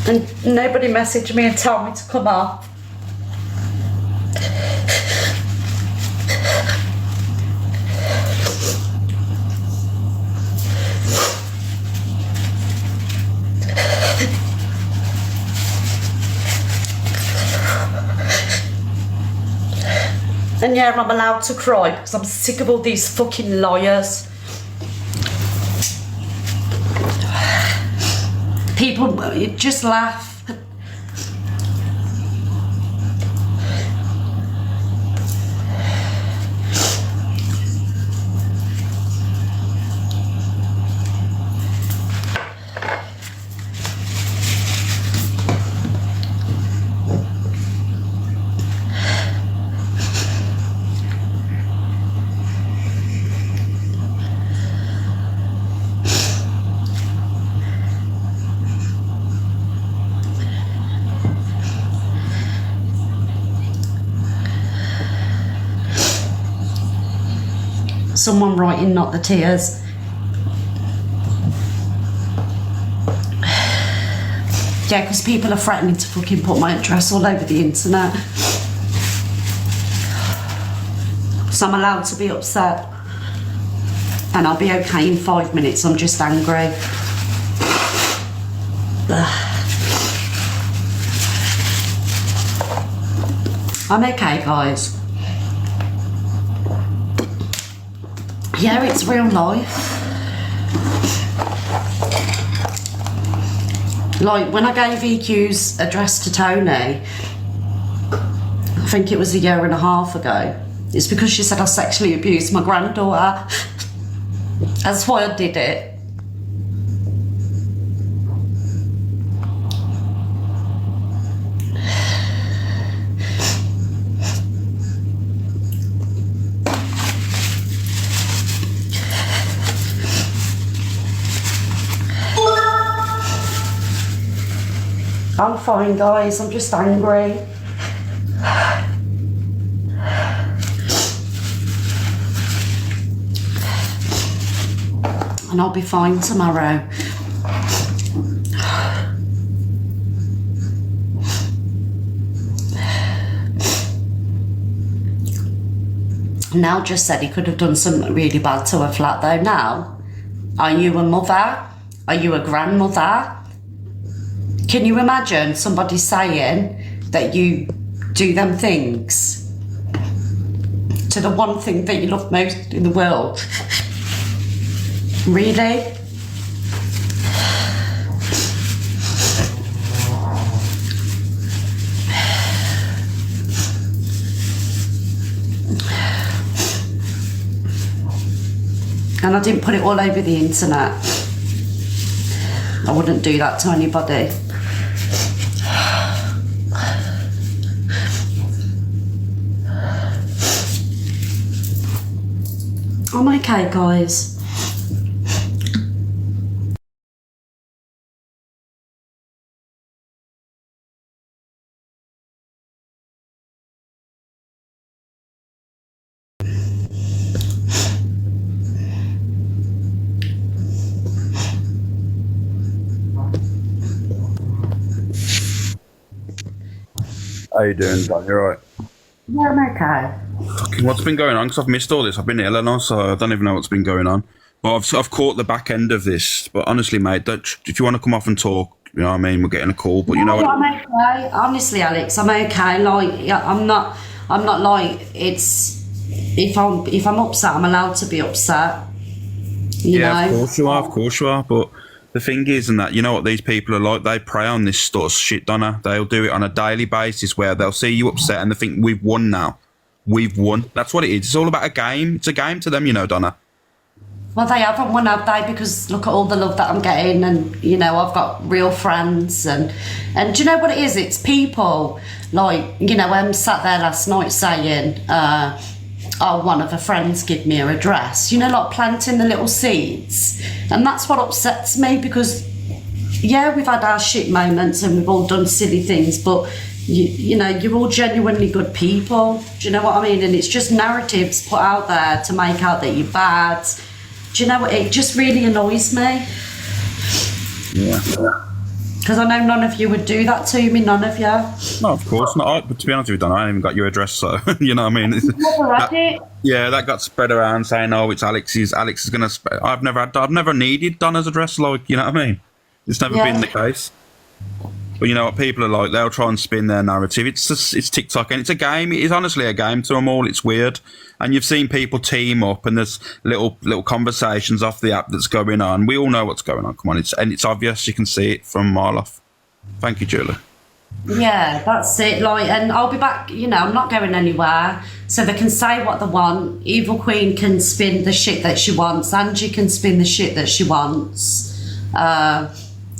And nobody messaged me and told me to come up. And yeah, I'm allowed to cry because I'm sick of all these fucking liars. People just laugh. Someone writing not the tears. Yeah, because people are threatening to fucking put my address all over the internet. So I'm allowed to be upset. And I'll be okay in 5 minutes, I'm just angry. I'm okay, guys. Yeah, it's real life. Like, when I gave EQ's address to Tony, I think it was 1.5 years ago, it's because she said I sexually abused my granddaughter. That's why I did it. I'm fine, guys. I'm just angry. And I'll be fine tomorrow. Now just said he could have done something really bad to her flat though. Now, are you a mother? Are you a grandmother? Can you imagine somebody saying that you do them things to the one thing that you love most in the world? Really? And I didn't put it all over the internet. I wouldn't do that to anybody. I'm okay, guys. How you doing, Don? You alright? Yeah, I'm okay. Fucking, what's been going on? Because I've missed all this. I've been ill and all, so I don't even know what's been going on. But I've caught the back end of this. But honestly, mate, if you want to come off and talk, you know what I mean, we're getting a call. But you know what? I'm okay. Honestly, Alex, I'm okay. Like, I'm not like, it's, if I'm upset, I'm allowed to be upset. You know? Of course you are. But the thing is, and that, you know what these people are like, they prey on this sort of shit, Donna. They'll do it on a daily basis where they'll see you upset and they think, we've won now. We've won. That's what it is. It's all about a game. It's a game to them, you know, Donna. Well, they haven't won, have they? Because look at all the love that I'm getting, and you know, I've got real friends, and do you know what it is? It's people like, you know, I'm sat there last night saying, oh, one of her friends give me her address, you know, like planting the little seeds, and that's what upsets me because, yeah, we've had our shit moments and we've all done silly things, but you know, you're all genuinely good people. Do you know what I mean? And it's just narratives put out there to make out that you're bad. Do you know what? It just really annoys me. Yeah. Because I know none of you would do that to me, none of you. No, of course not. But to be honest with you, Donna, I haven't even got your address, so you know what I mean. Never had it. Yeah, that got spread around saying, "Oh, it's Alex's. Alex is gonna." I've never needed Donna's address. Like, you know what I mean? It's never been the case. But you know what people are like? They'll try and spin their narrative. It's TikTok, and it's a game. It is honestly a game to them all. It's weird, and you've seen people team up, and there's little conversations off the app that's going on. We all know what's going on. Come on, it's obvious. You can see it from a mile off. Thank you, Julie. Yeah, that's it. Like, and I'll be back. You know, I'm not going anywhere, so they can say what they want. Evil Queen can spin the shit that she wants. Angie can spin the shit that she wants.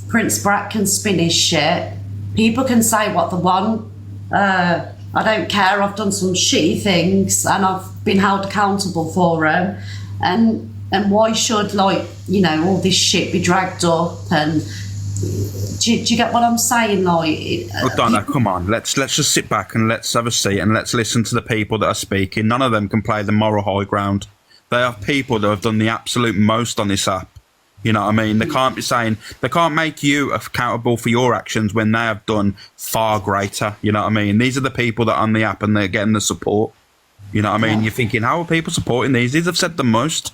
Prince Brat can spin his shit. People can say what they want. I don't care. I've done some shitty things and I've been held accountable for them. And why should, like, you know, all this shit be dragged up? And do you get what I'm saying? Like, Look, Donna, come on. Let's just sit back and let's have a seat and let's listen to the people that are speaking. None of them can play the moral high ground. They are people that have done the absolute most on this app. You know what I mean? They can't be saying, they can't make you accountable for your actions when they have done far greater. You know what I mean? These are the people that are on the app and they're getting the support. You know what I mean? You're thinking, how are people supporting these? These have said the most.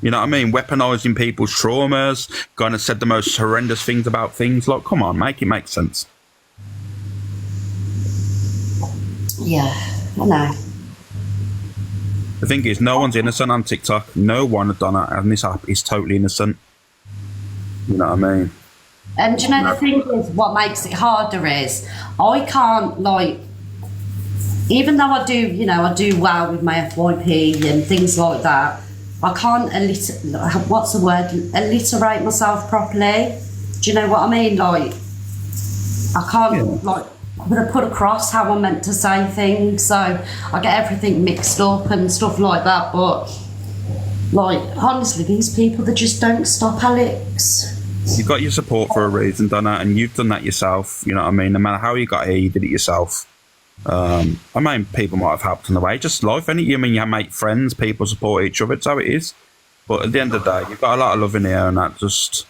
You know what I mean? Weaponising people's traumas, going and said the most horrendous things about things. Like, come on, make it make sense. Yeah, I know. The thing is, no one's innocent on TikTok. No one on this app is totally innocent. You know what I mean? And do you know, the thing is, what makes it harder is, I can't, like, even though I do, you know, I do well with my FYP and things like that, I can't alliterate myself properly. Do you know what I mean? Like, I can't like put across how I'm meant to say things, so I get everything mixed up and stuff like that. But like, honestly, these people, they just don't stop, Alex. You've got your support for a reason, Donna, and you've done that yourself. You know what I mean? No matter how you got here, you did it yourself. I mean, people might have helped in the way. Just life, innit? You mean you make friends, people support each other. It's how it is. But at the end of the day, you've got a lot of love in here, and that just,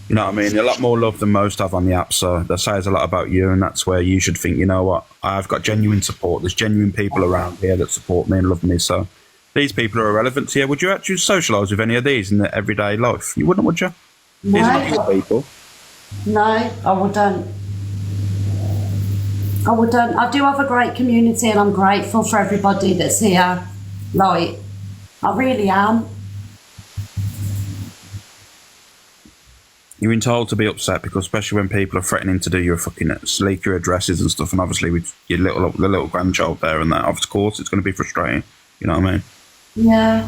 you know what I mean? A lot more love than most have on the app. So that says a lot about you, and that's where you should think, you know what? I've got genuine support. There's genuine people around here that support me and love me. So these people are irrelevant to you. Would you actually socialise with any of these in the everyday life? You wouldn't, would you? No. These are not your people. No, I wouldn't. I wouldn't. I do have a great community and I'm grateful for everybody that's here. Like, I really am. You're entitled to be upset because, especially when people are threatening to do your fucking leak your addresses and stuff, and obviously with your the little grandchild there and that, of course, it's going to be frustrating. You know what I mean? Yeah.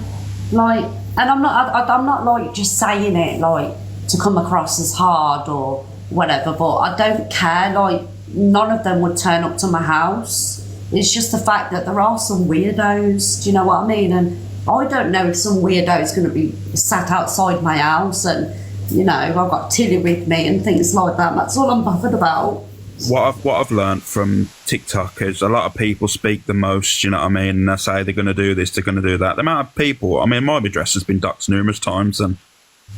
Like, and I'm not like just saying it like to come across as hard or whatever, but I don't care. Like, none of them would turn up to my house. It's just the fact that there are some weirdos. Do you know what I mean? And I don't know if some weirdo is going to be sat outside my house and, you know, I've got Tilly with me and things like that. That's all I'm bothered about. What I've learned from TikTok is a lot of people speak the most, you know what I mean? And they say they're going to do this, they're going to do that. The amount of people, I mean, my address has been doxed numerous times, and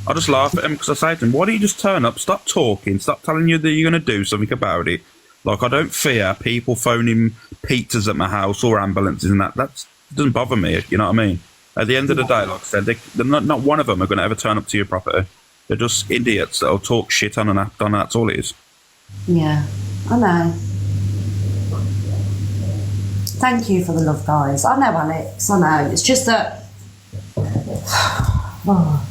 I just laugh at them because I say to them, why don't you just turn up, stop talking, stop telling you that you're going to do something about it. Like, I don't fear people phoning pizzas at my house or ambulances and that. That doesn't bother me, you know what I mean? At the end of the day, like I said, they're not one of them are going to ever turn up to your property. They're just idiots that'll talk shit on an app, and that's all it is. Yeah, I know. Thank you for the love, guys. I know, Alex, I know. It's just that,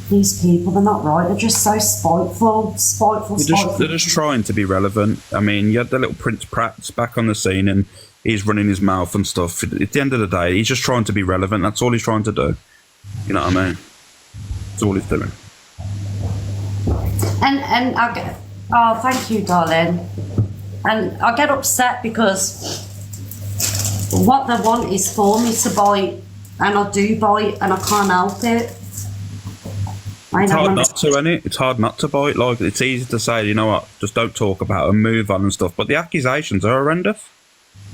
these people, they're not right. They're just so spiteful. They're just trying to be relevant. I mean, you had the little Prince Brat back on the scene and he's running his mouth and stuff. At the end of the day, he's just trying to be relevant. That's all he's trying to do. You know what I mean? That's all he's doing. And I get, oh, thank you, darling. And I get upset because what they want is for me to bite, and I do bite, and I can't help it. It's hard not to, isn't it? It's hard not to bite. Like, it's easy to say, you know what, just don't talk about it and move on and stuff. But the accusations are horrendous.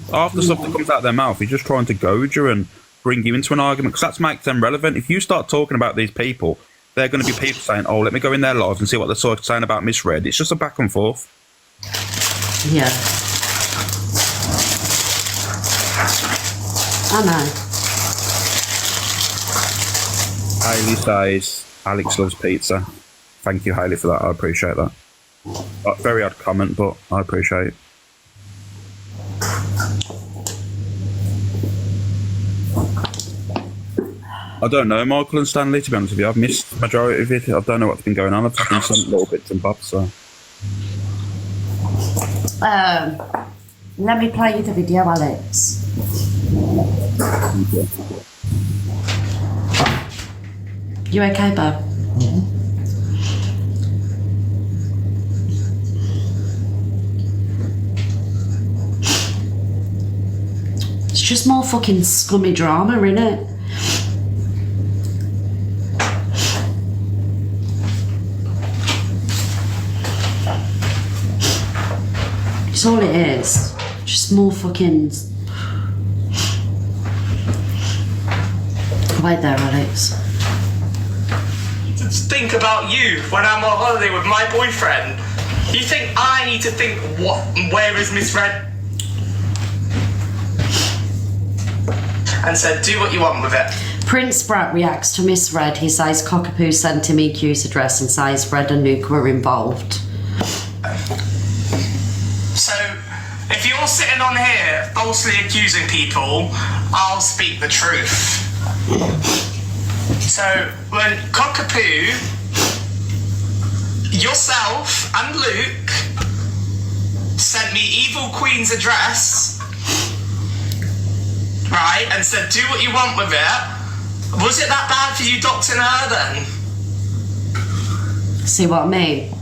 Half the stuff that comes out of their mouth is just trying to goad you and bring you into an argument, because that makes them relevant. If you start talking about these people, they're going to be people saying, oh, let me go in their lives and see what they're saying about Miss Red. It's just a back and forth. Yeah. I know. Hayley says, Alex loves pizza. Thank you, Hayley, for that. I appreciate that. Very odd comment, but I appreciate it. I don't know, Michael and Stanley, to be honest with you. I've missed the majority of it. I don't know what's been going on. I've just been some little bits and bobs, so. Let me play you the video, Alex. Okay. You okay, Bob? It's just more fucking scummy drama, innit? It's all it is. Just more fucking... Wait there, Alex. think about you when I'm on holiday with my boyfriend. You think I need to think, where is Miss Red? And said, do what you want with it. Prince Brat reacts to Miss Red. He says Cockapoo sent him EQ's address and says Red and Luke were involved. So, if you're sitting on here falsely accusing people, I'll speak the truth. So, when Cockapoo, yourself and Luke sent me Evil Queen's address, right, and said do what you want with it, was it that bad for you doxing her then? See what I mean?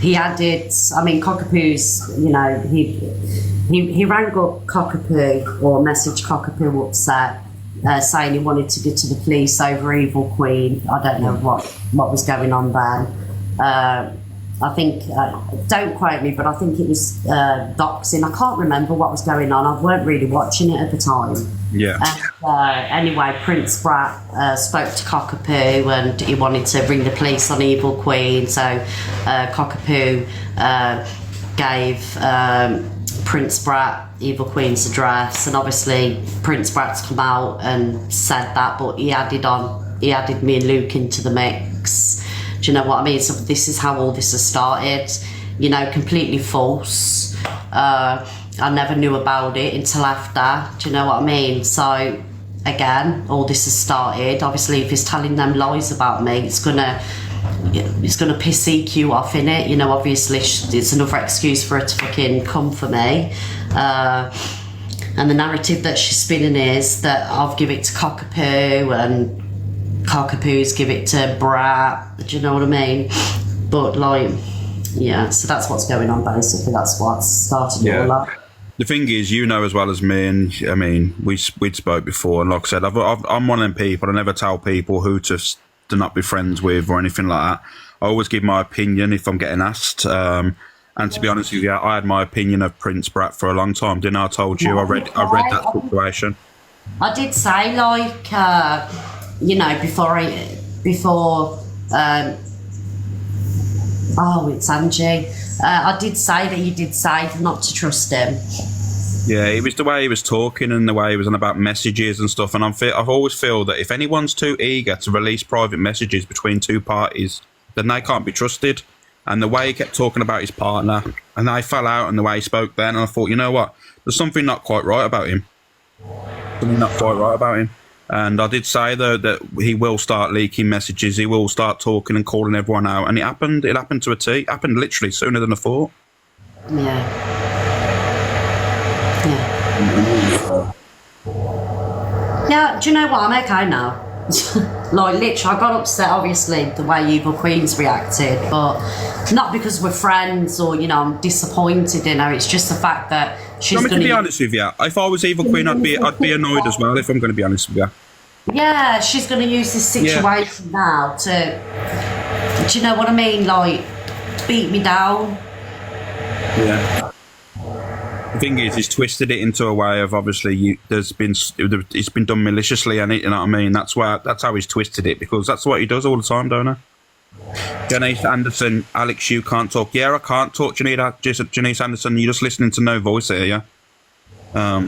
He added, I mean, Cockapoo's, you know, he rang up Cockapoo or messaged Cockapoo upset, saying he wanted to go to the police over Evil Queen. I don't know what was going on then. I think, don't quote me, but I think it was doxing. I can't remember what was going on. I weren't really watching it at the time. Yeah. Anyway, Prince Brat spoke to Cockapoo and he wanted to ring the police on Evil Queen. So Cockapoo gave Prince Brat Evil Queen's address, and obviously Prince Brat's come out and said that, but he added me and Luke into the mix. Do you know what I mean? So this is how all this has started. You know, completely false. I never knew about it until after. Do you know what I mean? So again, all this has started. Obviously, if he's telling them lies about me, it's gonna piss EQ off, innit? You know, obviously it's another excuse for her to fucking come for me. And the narrative that she's spinning is that I'll give it to Cockapoo and Cockapoo's give it to Brat. Do you know what I mean? But like, yeah, so that's what's going on basically. That's what's started all that. The thing is, you know as well as me, and I mean, we'd spoke before, and like I said, I'm one of them people. I never tell people who to not be friends with or anything like that. I always give my opinion if I'm getting asked. And to be honest with you, I had my opinion of Prince Brat for a long time. Didn't I? I told you I read that situation. I did say like, you know, before oh, it's Angie. I did say that you did say not to trust him. Yeah, it was the way he was talking and the way he was on about messages and stuff. And I've always feel that if anyone's too eager to release private messages between two parties, then they can't be trusted. And the way he kept talking about his partner, and they fell out, and the way he spoke then, and I thought, you know what? There's something not quite right about him. And I did say, though, that he will start leaking messages. He will start talking and calling everyone out. And it happened. It happened to a T. It happened literally sooner than I thought. Yeah, do you know what? I'm okay now. Like, literally, I got upset, obviously, the way Evil Queen's reacted, but not because we're friends or, you know, I'm disappointed in her. It's just the fact that she's going to... be honest with you, if I was Evil Queen, I'd be annoyed as well, if I'm going to be honest with you. Yeah, she's going to use this situation now to... Do you know what I mean? Like, beat me down. Yeah. The thing is, he's twisted it into a way of obviously it's been done maliciously, and you know what I mean. That's how he's twisted it, because that's what he does all the time, don't he? Janice Anderson, Alex, you can't talk. Yeah, I can't talk. Janice Anderson, you're just listening to no voice here. Yeah.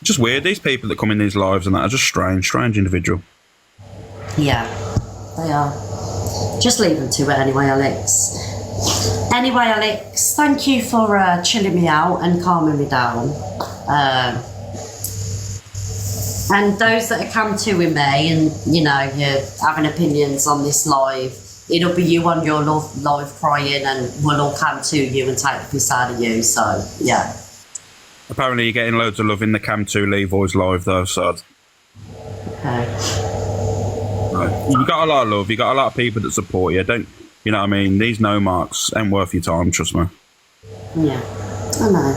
Just weird. These people that come in these lives and that are just strange individual. Yeah, they are. Just leave them to it anyway, Alex. Anyway, Alex, thank you for chilling me out and calming me down. And those that have come to with me and, you know, you're having opinions on this live, it'll be you on your live crying and we'll all come to you and take the piss out of you, so, yeah. Apparently you're getting loads of love in the Cam 2 Levo's live, though, so... Okay. Right. You got a lot of love, you got a lot of people that support you, don't... You know what I mean? These no marks ain't worth your time, trust me. Yeah, I know.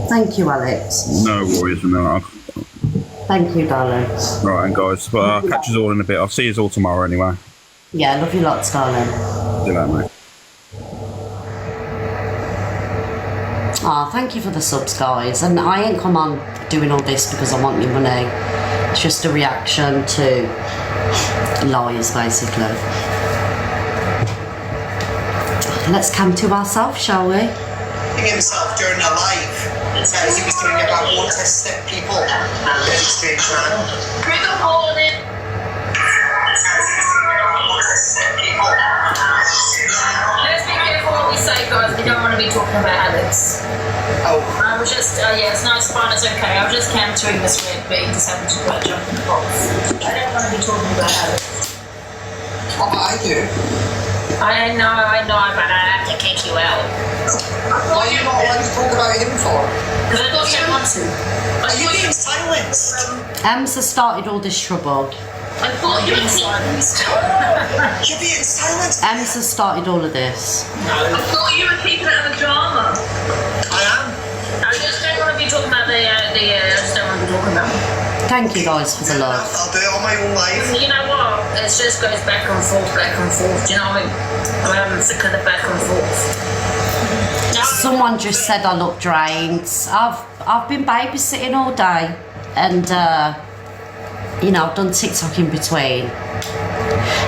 Thank you, Alex. No worries, no. Thank you, darling. Right, and guys, but I'll catch you all in a bit. I'll see you all tomorrow anyway. Yeah, love you lots, darling. See you later, mate. Oh, thank you for the subs, guys. And I ain't come on doing all this because I want your money. It's just a reaction to lies, basically. Let's come to ourselves, shall we? Himself during a live said he was doing about autistic people. Good morning. Let's be careful what we say, guys. We don't want to be talking about Alex. Oh. I was just, yeah, it's nice, fine, it's okay. I was just countering this red beat, just happened to put a jump in the box. I don't want to be talking about Alex. Oh, I do. I know, but I have to kick you out. Why are you not allowed to talk about him for? Because I don't want to. Are you being silenced? Emsa started all this trouble. I thought you were silenced. You're being silenced. Emsa started all of this. I thought you were keeping it in the drama. I am. I just don't want to be talking about I just don't want to be talking about it. Thank you guys for the love. I'll do it on my own life. You know what? It just goes back and forth, back and forth. Do you know what I mean? I'm sick of the back and forth. Someone just said I look drained. I've been babysitting all day, and you know, I've done TikTok in between.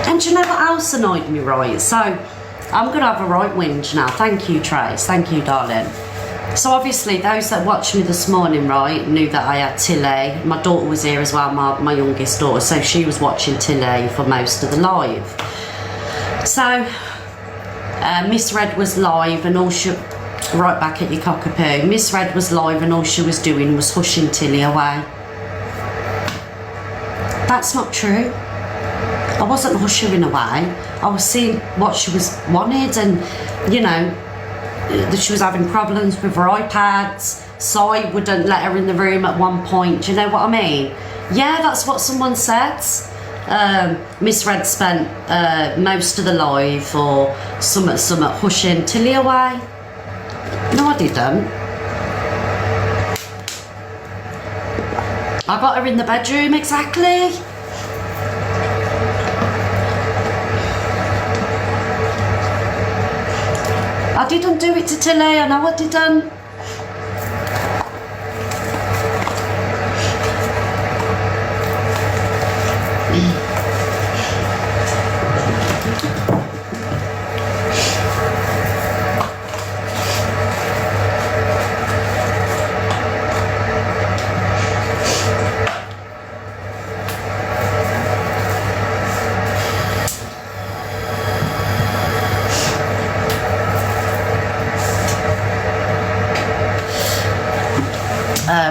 And do you know what else annoyed me, right? So I'm gonna have a right whinge now. Thank you, Trace. Thank you, darling. So obviously those that watched me this morning, right, knew that I had Tilly. My daughter was here as well, my youngest daughter, so she was watching Tilly for most of the live. So Miss Red was live and all she, right back at your cockapoo, Miss Red was live and all she was doing was hushing Tilly away. That's not true. I wasn't hushing away. I was seeing what she was wanted, and you know, that she was having problems with her iPads. Sai wouldn't let her in the room at one point. Do you know what I mean? Yeah, that's what someone said. Miss Red spent most of the live or something hushing Tilly away. No, I didn't. I got her in the bedroom, exactly. I didn't do it to Tilly, I know I didn't.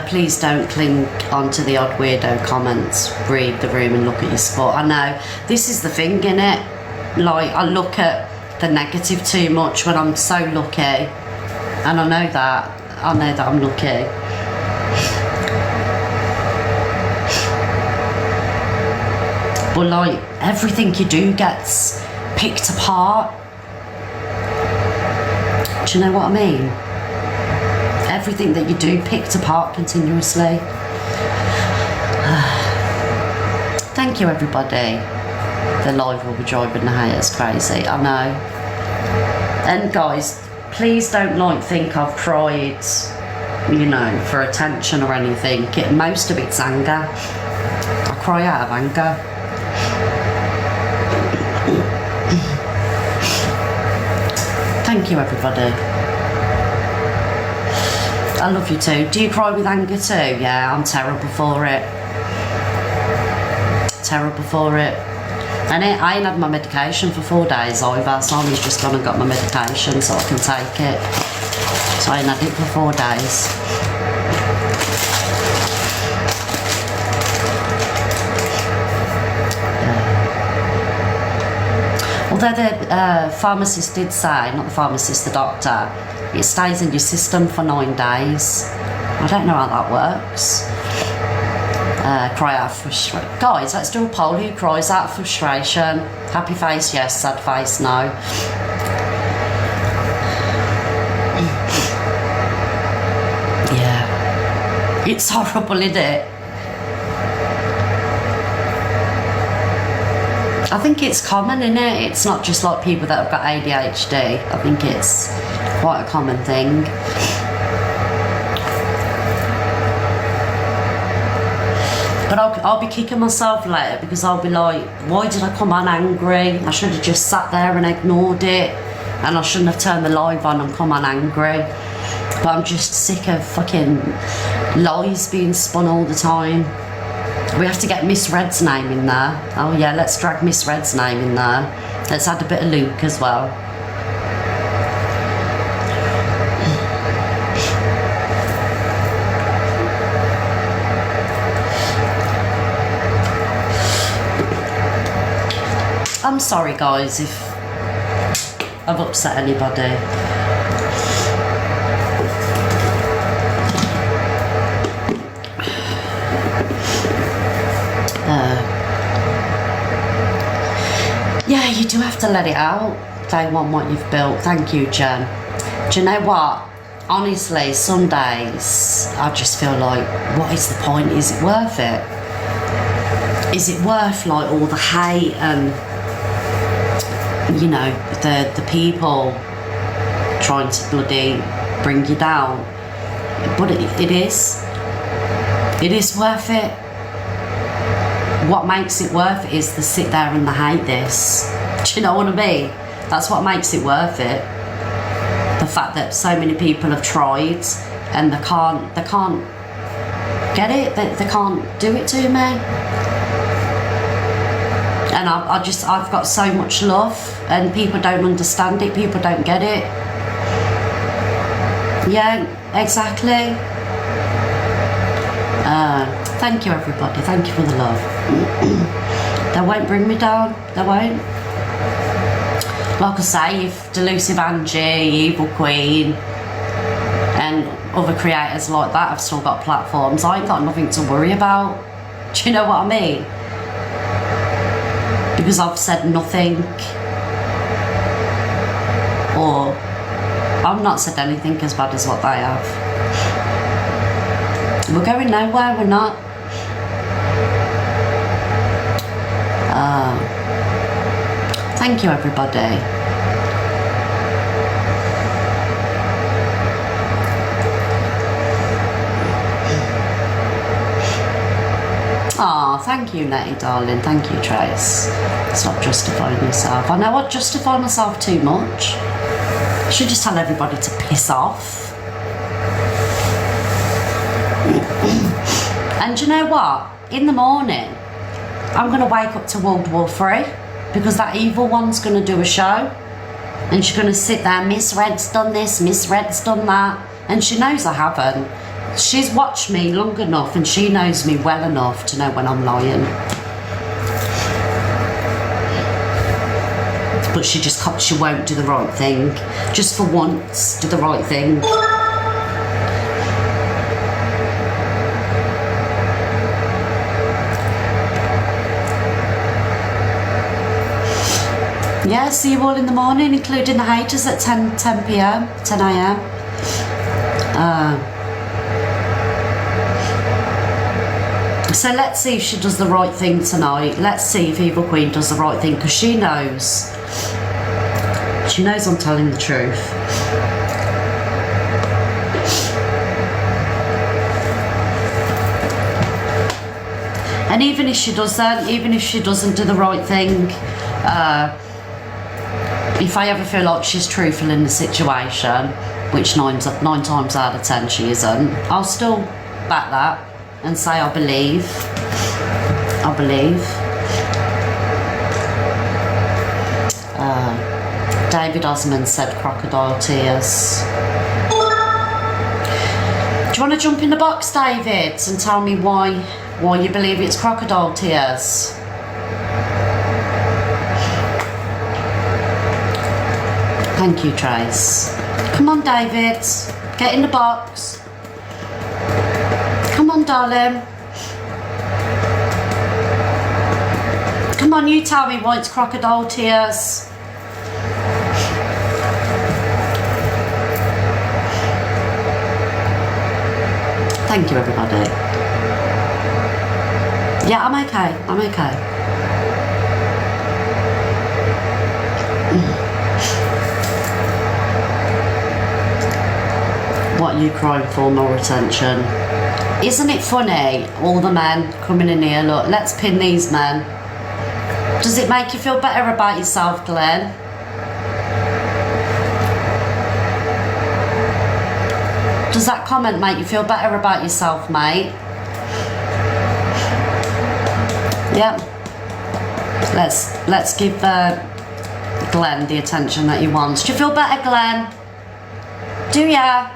Please don't cling onto the odd weirdo comments. Read the room and look at your spot. I know, this is the thing, innit? Like, I look at the negative too much when I'm so lucky. And I know that I'm lucky. But like, everything you do gets picked apart. Do you know what I mean? Everything that you do picked apart continuously. Thank you, everybody. The live will be driving the haters crazy, I know. And guys, please don't think I've cried, you know, for attention or anything. Most of it's anger. I cry out of anger. Thank you, everybody. I love you too. Do you cry with anger too? Yeah, I'm terrible for it. Terrible for it. And I ain't had my medication for 4 days either, so I've just gone and got my medication so I can take it. So I ain't had it for 4 days. Although the pharmacist did say, not the pharmacist, the doctor, it stays in your system for 9 days. I don't know how that works. Cry out of frustration. Guys, let's do a poll. Who cries out of frustration? Happy face, yes. Sad face, no. Yeah. It's horrible, isn't it? I think it's common, isn't it? It's not just like people that have got ADHD. I think it's quite a common thing. But I'll be kicking myself later because I'll be like, why did I come on angry? I should have just sat there and ignored it. and I shouldn't have turned the live on and come on angry. But I'm just sick of fucking lies being spun all the time. We have to get Miss Red's name in there. Oh yeah, let's drag Miss Red's name in there. Let's add a bit of Luke as well. I'm sorry guys if I've upset anybody. Yeah, you do have to let it out. They want what you've built. Thank you, Jen. Do you know what? Honestly, some days I just feel like, what is the point? Is it worth it? Is it worth like all the hate and, you know, the people trying to bloody bring you down? But it is. It is worth it. What makes it worth it is to sit there and hate this. Do you know what I mean? That's what makes it worth it. The fact that so many people have tried and they can't get it. They can't do it to me. And I've got so much love, and people don't understand it. People don't get it. Yeah, exactly. Thank you, everybody. Thank you for the love. They won't bring me down. They won't. Like I say, if Delusive Angie, Evil Queen, and other creators like that have still got platforms, I ain't got nothing to worry about. Do you know what I mean? Because I've said nothing. Or I've not said anything as bad as what they have. We're going nowhere, we're not. Thank you, everybody. Oh, thank you, Nettie, darling. Thank you, Trace. Stop justifying yourself. I know I justify myself too much. I should just tell everybody to piss off. And you know what? In the morning, I'm going to wake up to World War III, because that evil one's going to do a show, and she's going to sit there, Miss Red's done this, Miss Red's done that, and she knows I haven't. She's watched me long enough, and she knows me well enough to know when I'm lying. But she won't do the right thing. Just for once, do the right thing. Yeah, see you all in the morning, including the haters at 10 p.m, 10 a.m. So let's see if she does the right thing tonight. Let's see if Evil Queen does the right thing, because she knows. She knows I'm telling the truth. And even if she doesn't do the right thing, if I ever feel like she's truthful in the situation, which 9 times out of 10 she isn't, I'll still back that and say I believe. David Osmond said crocodile tears. Do you want to jump in the box, David, and tell me why you believe it's crocodile tears? Thank you, Trace. Come on, David. Get in the box. Come on, darling. Come on, you tell me why it's crocodile tears. Thank you, everybody. Yeah, I'm okay. I'm okay. What are you crying for? More attention. Isn't it funny? All the men coming in here, look, let's pin these men. Does it make you feel better about yourself, Glenn? Does that comment make you feel better about yourself, mate? Yep. Let's give Glenn the attention that he wants. Do you feel better, Glenn? Do ya?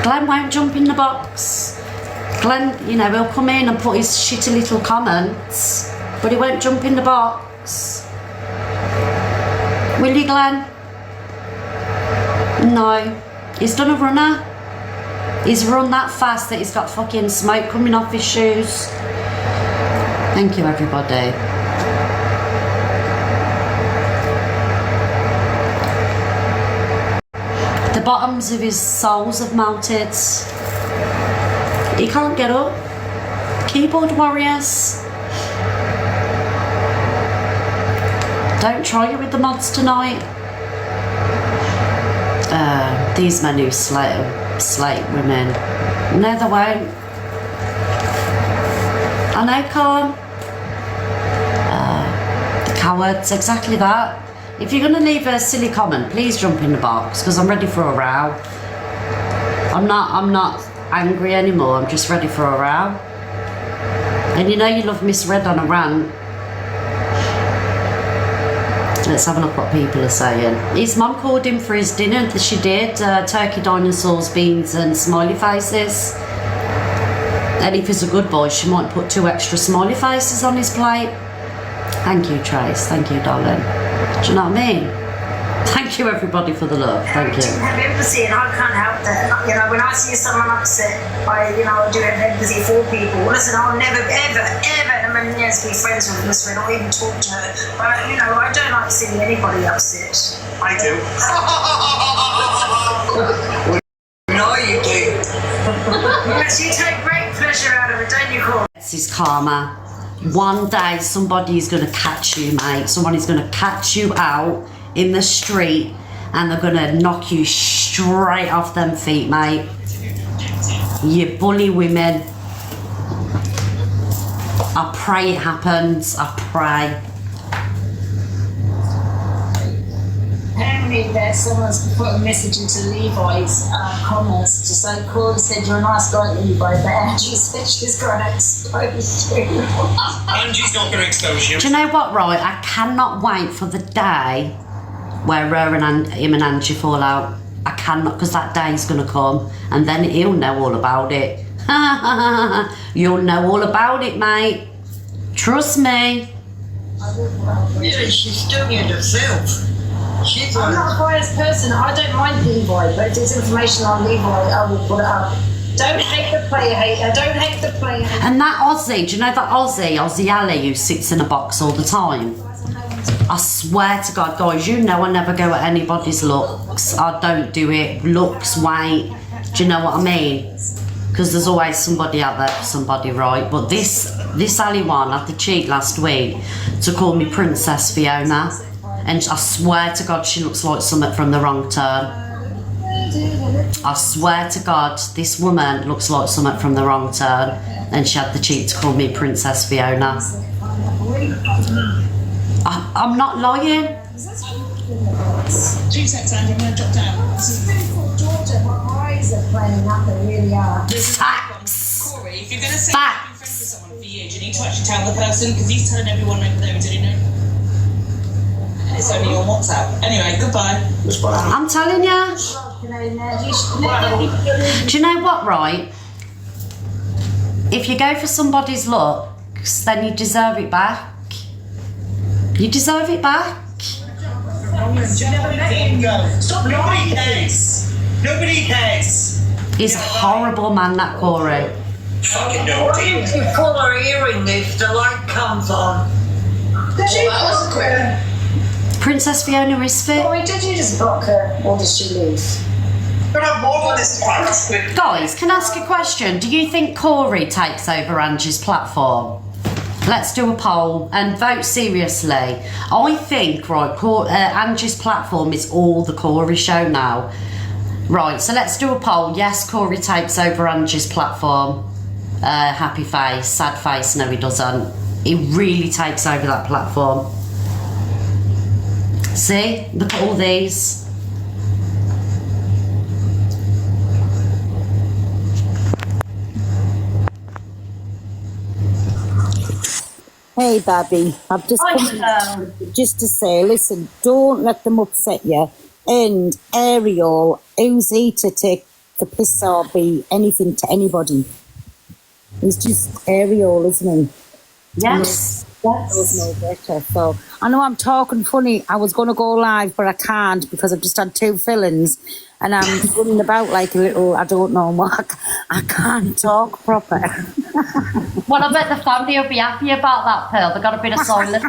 Glenn won't jump in the box. Glenn, you know, he'll come in and put his shitty little comments, but he won't jump in the box. Will you, Glenn? No. He's done a runner. He's run that fast that he's got fucking smoke coming off his shoes. Thank you, everybody. The bottoms of his soles have melted. He can't get up. Keyboard warriors. Don't try it with the mods tonight. These men who slate women. No, they won't. I know, Con. The cowards, exactly that. If you're going to leave a silly comment, please jump in the box, because I'm ready for a row. I'm not angry anymore, I'm just ready for a row. And you know you love misread on a rant. Let's have a look what people are saying. His mum called him for his dinner. She did. Turkey, dinosaurs, beans and smiley faces. And if he's a good boy, she might put 2 extra smiley faces on his plate. Thank you, Trace. Thank you, darling. Do you know what I mean? Thank you, everybody, for the love. Thank you. I have empathy, and I can't help that. You know, when I see someone upset, I do have empathy for people. Listen, I'll never, ever, ever in a million years be friends with Miss Red or even talk to her. But, you know, I don't like seeing anybody upset. I do. No, you do. Yes, you take great pleasure out of it, don't you, Cor? This is karma. One day somebody's going to catch you, mate. Somebody's going to catch you out in the street and they're going to knock you straight off them feet, mate. You bully women. I pray it happens. I pray. Apparently someone's put a message into Levi's comments to say, Corey said you're a nice guy, Levi, but Angie said she's going to expose you. Angie's not going to expose you. Do you know what, right? I cannot wait for the day where him and Angie fall out. I cannot, because that day's going to come and then he'll know all about it. You'll know all about it, mate. Trust me. Yeah, she's doing it herself. I'm not a biased person. I don't mind Levi, but if there's information on Levi, I will put it up. Don't hate the player hater. Don't hate the player hater. And that Aussie, do you know that Aussie Ali who sits in a box all the time? I swear to God, guys, you know I never go at anybody's looks. I don't do it. Looks, weight. Do you know what I mean? Because there's always somebody out there for somebody, right? But this Ali one had the cheek last week to call me Princess Fiona. And I swear to God, she looks like something from The Wrong Turn. I swear to God, this woman looks like something from The Wrong Turn. And she had the cheek to call me Princess Fiona. I'm not lying. 2 seconds, Andy, I'm going to drop down. This is beautiful daughter. My eyes are playing up, they really are. Facts. Corey, if you're going to say you've been friends with someone for years, you need to actually tell the person, because he's telling everyone over there, did he know? And it's only on WhatsApp. Anyway, goodbye. I'm telling you. Do you know what, right? If you go for somebody's looks, then you deserve it back. You deserve it back. Stop, nobody cares. Nobody cares. He's a horrible man, that Corey. Fucking nobody. Why don't you pull her earring if the light comes on? Did you block her? Princess Fiona is fit. Why did you just block her? Or did she leave? But I'm more than this fight. Guys, can I ask a question? Do you think Corey takes over Angie's platform? Let's do a poll and vote seriously. I think, right, Angie's platform is all the Corey show now. Right, so let's do a poll. Yes, Corey takes over Angie's platform. Happy face, sad face, no he doesn't. He really takes over that platform. See, look at all these. Hey, Babby, I've just come just to say, listen, don't let them upset you. And Ariel, who's he to take the piss or be anything to anybody? He's just Ariel, isn't he? Yes. Knows no better. So I know I'm talking funny. I was going to go live, but I can't because I've just had 2 fillings, and I'm running about like a little, I don't know, Mark. I can't talk proper. Well, I bet the family will be happy about that, Pearl. They've got a bit of silence.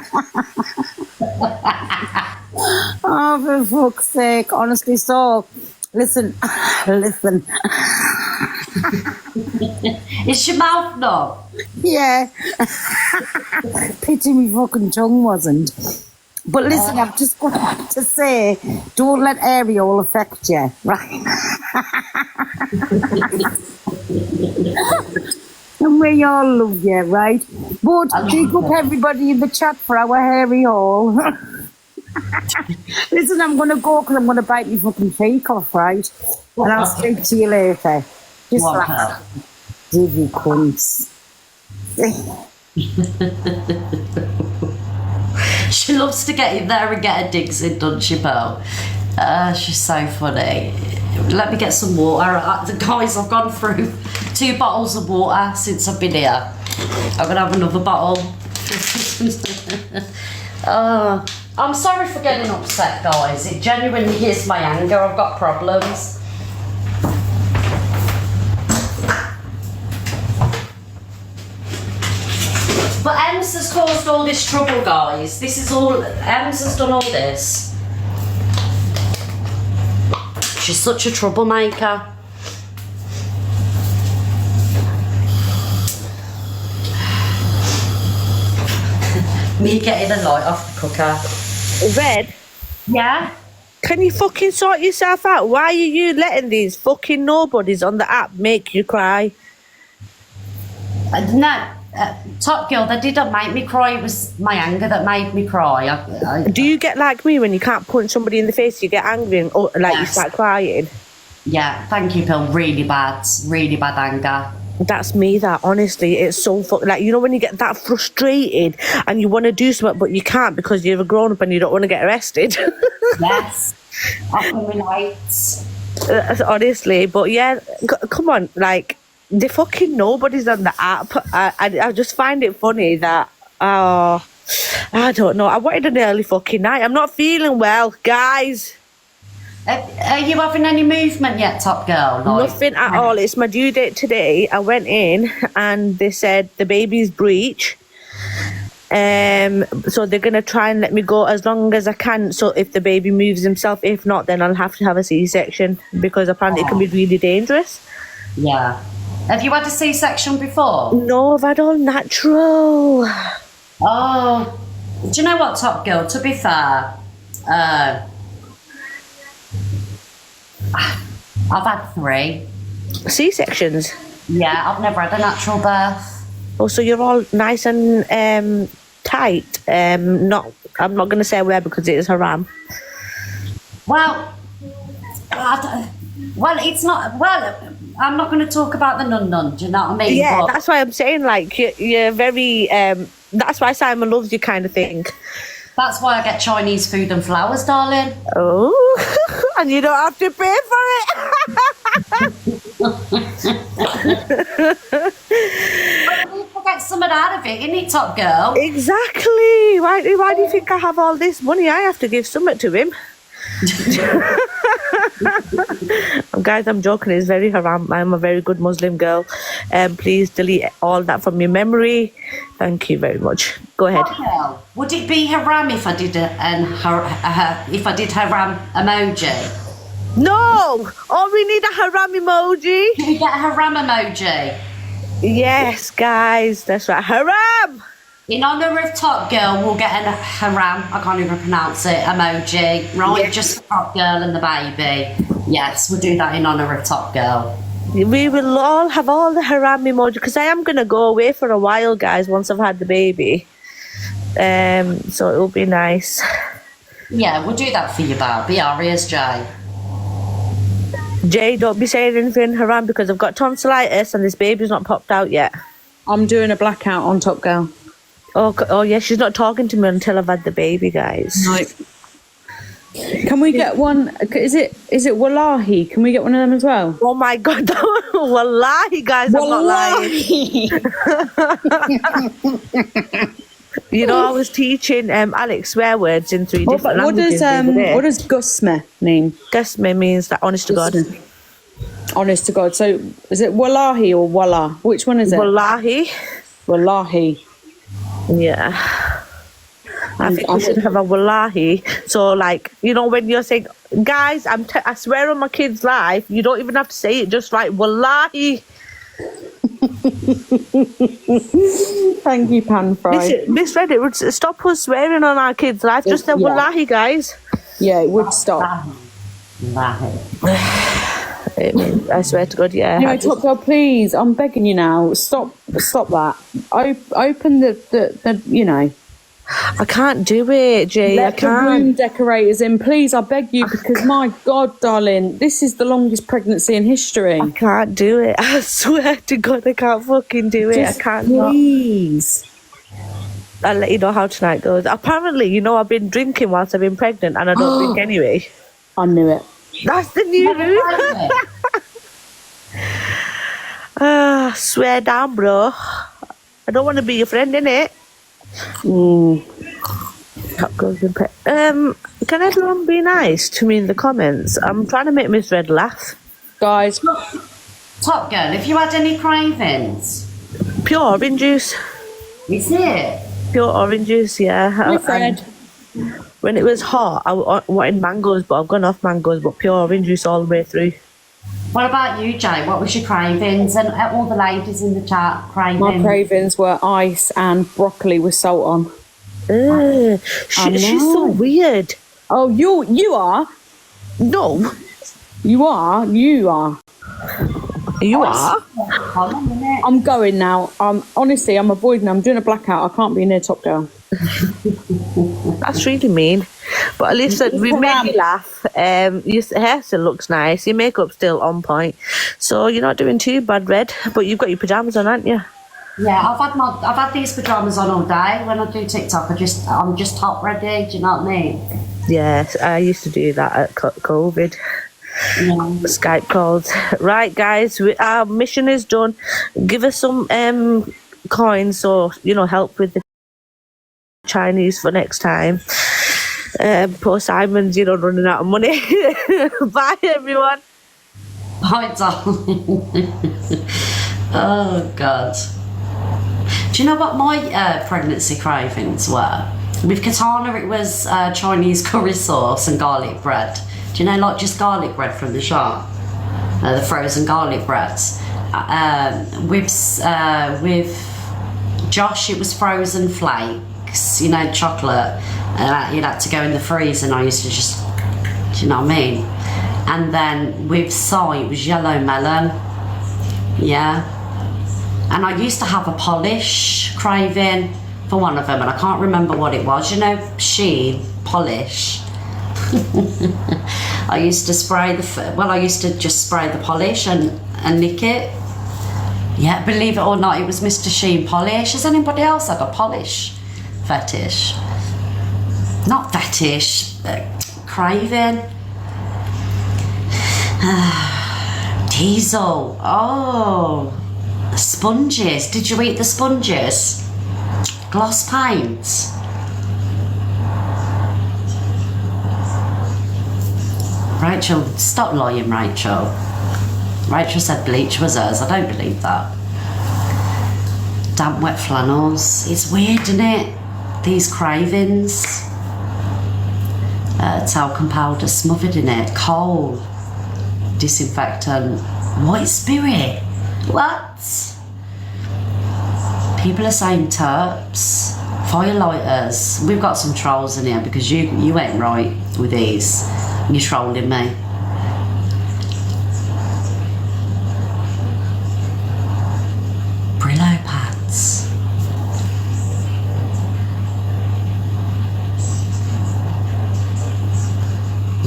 Oh, for fuck's sake, honestly. So, listen. Is your mouth numb? Yeah. Pity me fucking tongue wasn't. But listen, I've just got to say, don't let Ariel affect you, right? And we all love you, right? But big up everybody in the chat for our hairy hole. Listen, I'm going to go because I'm going to bite my fucking cheek off, right? And I'll speak to you later. Just like that. Divvy cunts. She loves to get in there and get her digs in, doesn't she, Pearl? She's so funny. Let me get some water. Guys, I've gone through 2 bottles of water since I've been here. I'm going to have another bottle. I'm sorry for getting upset, guys. It genuinely is my anger. I've got problems. But Ems has caused all this trouble, guys. This is all... Ems has done all this. She's such a troublemaker. Me getting a light off the cooker. Red? Yeah? Can you fucking sort yourself out? Why are you letting these fucking nobodies on the app make you cry? No. Top Girl, they didn't make me cry. It was my anger that made me cry. Do you get like me when you can't punch somebody in the face, you get angry and you start crying? Yeah, thank you, Bill. Really bad anger. That's me, that, honestly. It's so like, you know, when you get that frustrated and you want to do something but you can't because you're a grown-up and you don't want to get arrested. Yes. I can relate. Honestly, but yeah, come on, like, the fucking nobody's on the app. I just find it funny that, I don't know. I wanted an early fucking night. I'm not feeling well, guys. Are you having any movement yet, Top Girl? Nothing at all. It's my due date today. I went in and they said the baby's breech. So they're going to try and let me go as long as I can. So if the baby moves himself, if not, then I'll have to have a C-section because apparently it can be really dangerous. Yeah. Have you had a C-section before? No, I've had all natural. Oh. Do you know what, Top Girl? To be fair, I've had 3 C-sections. Yeah, I've never had a natural birth. Oh, so you're all nice and tight. I'm not going to say where because it is haram. Well, it's not. Well, I'm not going to talk about the nun. Do you know what I mean? Yeah, but that's why I'm saying like you're very. That's why Simon loves you, kind of thing. That's why I get Chinese food and flowers, darling. Oh, and you don't have to pay for it. People get something out of it, innit, Top Girl? Exactly. Why do you think I have all this money? I have to give something to him. Guys, I'm joking. It's very haram. I'm a very good Muslim girl. Please delete all that from your memory. Thank you very much. Go ahead. Okay. Would it be haram if I did if I did haram emoji? No. Oh, we need a haram emoji. Can we get a haram emoji? Yes, guys. That's right. Haram. In honour of Top Girl, we'll get a haram, I can't even pronounce it, emoji, right? Yes. Just Top Girl and the baby. Yes, we'll do that in honour of Top Girl. We will all have all the haram emoji, because I am going to go away for a while, guys, once I've had the baby. So it'll be nice. Yeah, we'll do that for you, Barbie. Aria's Jay. Jay, don't be saying anything, Haram, because I've got tonsillitis and this baby's not popped out yet. I'm doing a blackout on Top Girl. Oh yeah, she's not talking to me until I've had the baby, guys. No. Can we get one? Is it Wallahi? Can we get one of them as well? Oh my God, Wallahi, guys, Wallahi. I'm not lying. You know, I was teaching Alex swear words in 3 different languages. What does Gusme mean? Gusme means that honest to God. Honest to God. So is it Wallahi or Wallah? Which one is it? Wallahi. Wallahi. Yeah. I think we should have a Wallahi. So, like, you know, when you're saying, guys, I swear on my kid's life, you don't even have to say it, just like Wallahi. Thank you, Pan Fry. Miss Reddit, stop us swearing on our kids' life. Just say Wallahi, guys. Yeah, it would stop. I swear to God, yeah. Anyway, Top Girl, please, I'm begging you now. Stop that. Open the you know. I can't do it, Jay. I can't. The room decorators in, please. I beg you, because my God, darling, this is the longest pregnancy in history. I can't do it. I swear to God, I can't fucking do it. Just I can't. please. I'll let you know how tonight goes. Apparently, you know, I've been drinking whilst I've been pregnant, and I don't drink anyway. I knew it. That's the new rule. Swear down, bro. I don't want to be your friend, innit? Can everyone be nice to me in the comments? I'm trying to make Miss Red laugh. Guys. Top Girl, have you had any cravings? Pure orange juice. Is it? Pure orange juice, yeah. When it was hot, I wanted mangoes, but I've gone off mangoes, but pure orange juice all the way through. What about you, Jay? What was your cravings? And all the ladies in the chat, cravings? My cravings were ice and broccoli with salt on. She's so weird. Oh, you are? No. You are? You are. You are? Hold on a minute. I'm going now. Honestly, I'm avoiding. I'm doing a blackout. I can't be near Top Girl. That's really mean. But at least we made you laugh. Your hair still looks nice. Your makeup's still on point. So you're not doing too bad, Red. But you've got your pyjamas on, haven't you? Yeah, I've had these pyjamas on all day. When I do TikTok, I'm just top ready. Do you know what I mean? Yes, I used to do that at COVID. Yeah. Skype calls. Right, guys, our mission is done. Give us some coins, or help with the Chinese for next time. Poor Simon's, running out of money. Bye, everyone. Bye, darling. Oh, God. Do you know what my pregnancy cravings were? With Katana, it was Chinese curry sauce and garlic bread. Do you know, like, just garlic bread from the shop? The frozen garlic breads. With Josh, it was frozen flakes, chocolate. You'd had to go in the freezer, and I used to just, do you know what I mean? And then with Sai, it was yellow melon. Yeah. And I used to have a polish craving for one of them, and I can't remember what it was. Sheen polish. I used to I used to just spray the polish and lick it. Yeah, believe it or not, it was Mr. Sheen polish. Has anybody else had a polish fetish? Not fetish, but craving. Diesel. Oh, sponges. Did you eat the sponges? Gloss paint. Rachel, stop lying, Rachel. Rachel said bleach was hers. I don't believe that. Damp, wet flannels. It's weird, isn't it? These cravings. Talcum powder smothered in it. Coal. Disinfectant. White spirit. What? People are saying terps. Firelighters. We've got some trolls in here because you ain't right with these. You're trolling me. Brillo pads.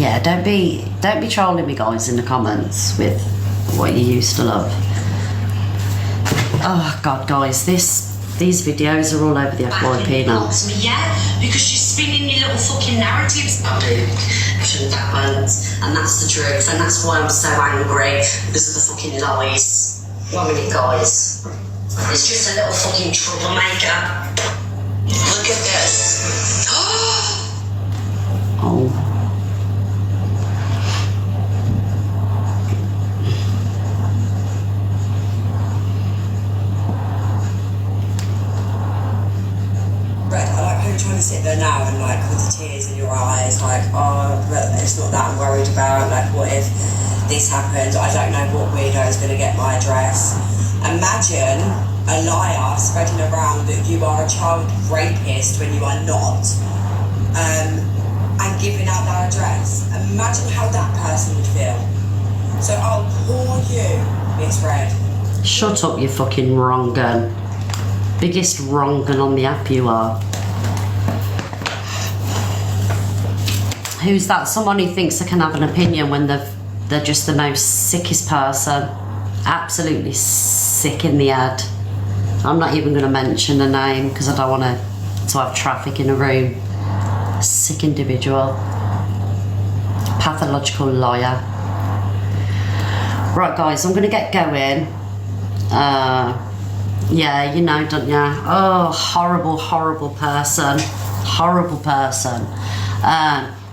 Yeah, don't be trolling me, guys, in the comments with what you used to love. Oh God, guys, these videos are all over the FYP now. Yeah, because you're spinning your little fucking narratives. I do. I shouldn't have went, and that's the truth, and that's why I'm so angry, because of the fucking lies. 1 minute, guys. It's just a little fucking troublemaker. Look at this. Oh. Red, I like how you're trying to sit there now and like with the tears in your eyes, like, oh, but it's not that I'm worried about, like what if this happens, I don't know what weirdo is going to get my address. Imagine a liar spreading around that you are a child rapist when you are not, and giving out their address. Imagine how that person would feel. So I'll poor you, Miss Red. Shut up, you fucking wrong gun. Biggest wrong gun on the app you are. Who's that? Someone who thinks they can have an opinion when they're just the most sickest person. Absolutely sick in the head. I'm not even going to mention a name because I don't want to have traffic in a room. Sick individual. Pathological liar. Right, guys, I'm going to get going. Yeah, you know, don't you? Oh, horrible, horrible person. Horrible person.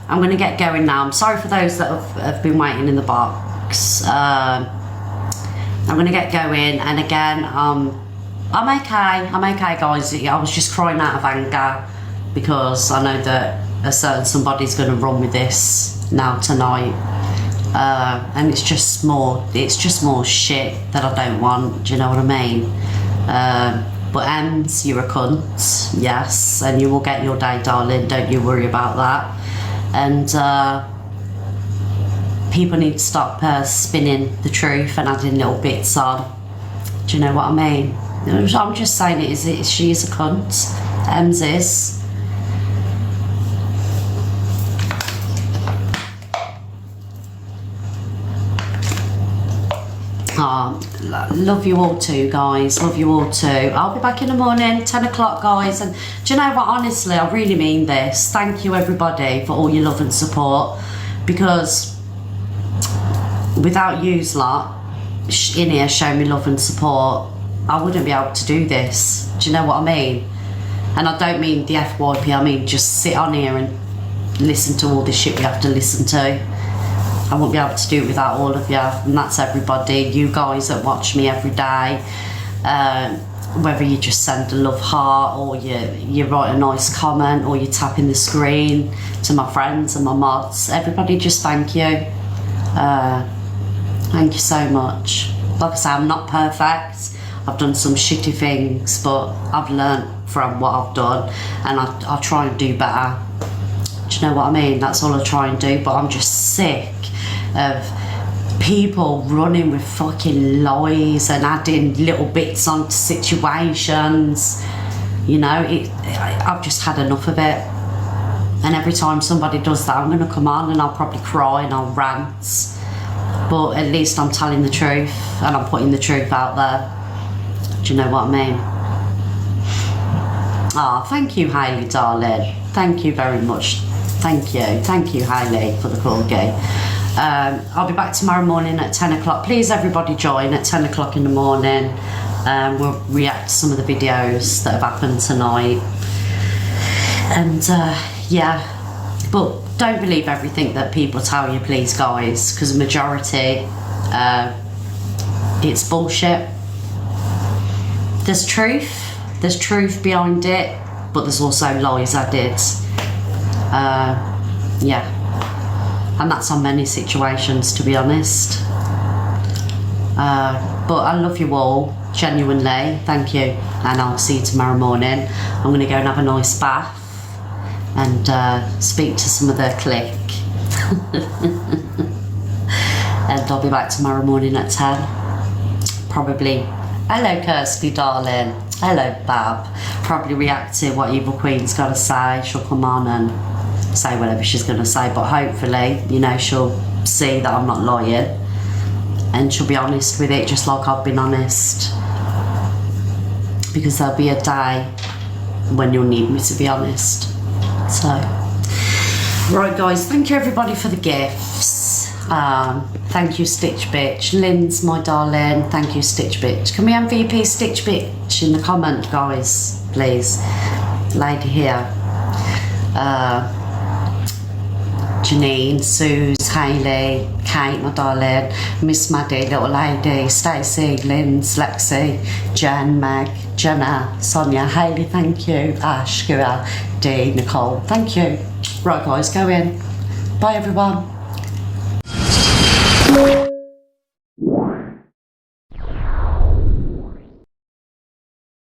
I'm going to get going now. I'm sorry for those that have been waiting in the box. I'm going to get going. And again, I'm okay. I'm okay, guys. I was just crying out of anger because I know that a certain somebody's going to run with this now tonight. And it's just more shit that I don't want. Do you know what I mean? But Ems, you're a cunt, yes, and you will get your day, darling, don't you worry about that. And people need to stop spinning the truth and adding little bits on. Do you know what I mean? I'm just saying she is a cunt. Ems is. Love you all too, guys. Love you all too. I'll be back in the morning, 10 o'clock, guys. And do you know what? Honestly, I really mean this. Thank you, everybody, for all your love and support. Because without yous lot in here showing me love and support, I wouldn't be able to do this. Do you know what I mean? And I don't mean the FYP. I mean just sit on here and listen to all this shit we have to listen to. I won't be able to do it without all of you, and that's everybody, you guys that watch me every day, whether you just send a love heart or you write a nice comment or you tap in the screen to my friends and my mods. Everybody, just thank you. Thank you so much. Like I say, I'm not perfect. I've done some shitty things, but I've learnt from what I've done, and I'll try and do better. Do you know what I mean? That's all I try and do, but I'm just sick of people running with fucking lies and adding little bits onto situations. You know, I've just had enough of it. And every time somebody does that, I'm going to come on and I'll probably cry and I'll rant. But at least I'm telling the truth and I'm putting the truth out there. Do you know what I mean? Oh, thank you, Hayley, darling. Thank you very much. Thank you, Hayley, for the corgi. I'll be back tomorrow morning at 10 o'clock. Please, everybody, join at 10 o'clock in the morning. We'll react to some of the videos that have happened tonight. And yeah, but don't believe everything that people tell you, please, guys, because the majority, it's bullshit. There's truth behind it, but there's also lies added. Yeah, and that's on many situations, to be honest. But I love you all, genuinely. Thank you, and I'll see you tomorrow morning. I'm going to go and have a nice bath and speak to some of the clique. And I'll be back tomorrow morning at 10. Probably. Hello, Kirsty, darling. Hello, Bab. Probably react to what Evil Queen's got to say. She'll come on and say whatever she's going to say, but hopefully, you know, she'll see that I'm not lying and she'll be honest with it, just like I've been honest, because there'll be a day when you'll need me to be honest. So, right guys, thank you everybody for the gifts. Thank you Stitch Bitch. Lynn's my darling, thank you Stitch Bitch. Can we MVP Stitch Bitch in the comment, guys, please? Lady here. Janine, Suze, Hayley, Kate, my darling, Miss Maddie, little lady, Stacey, Lynn's, Lexi, Jen, Meg, Jenna, Sonia, Hayley, thank you, Ash, Gua, Dee, Nicole, thank you. Right guys, go in. Bye everyone.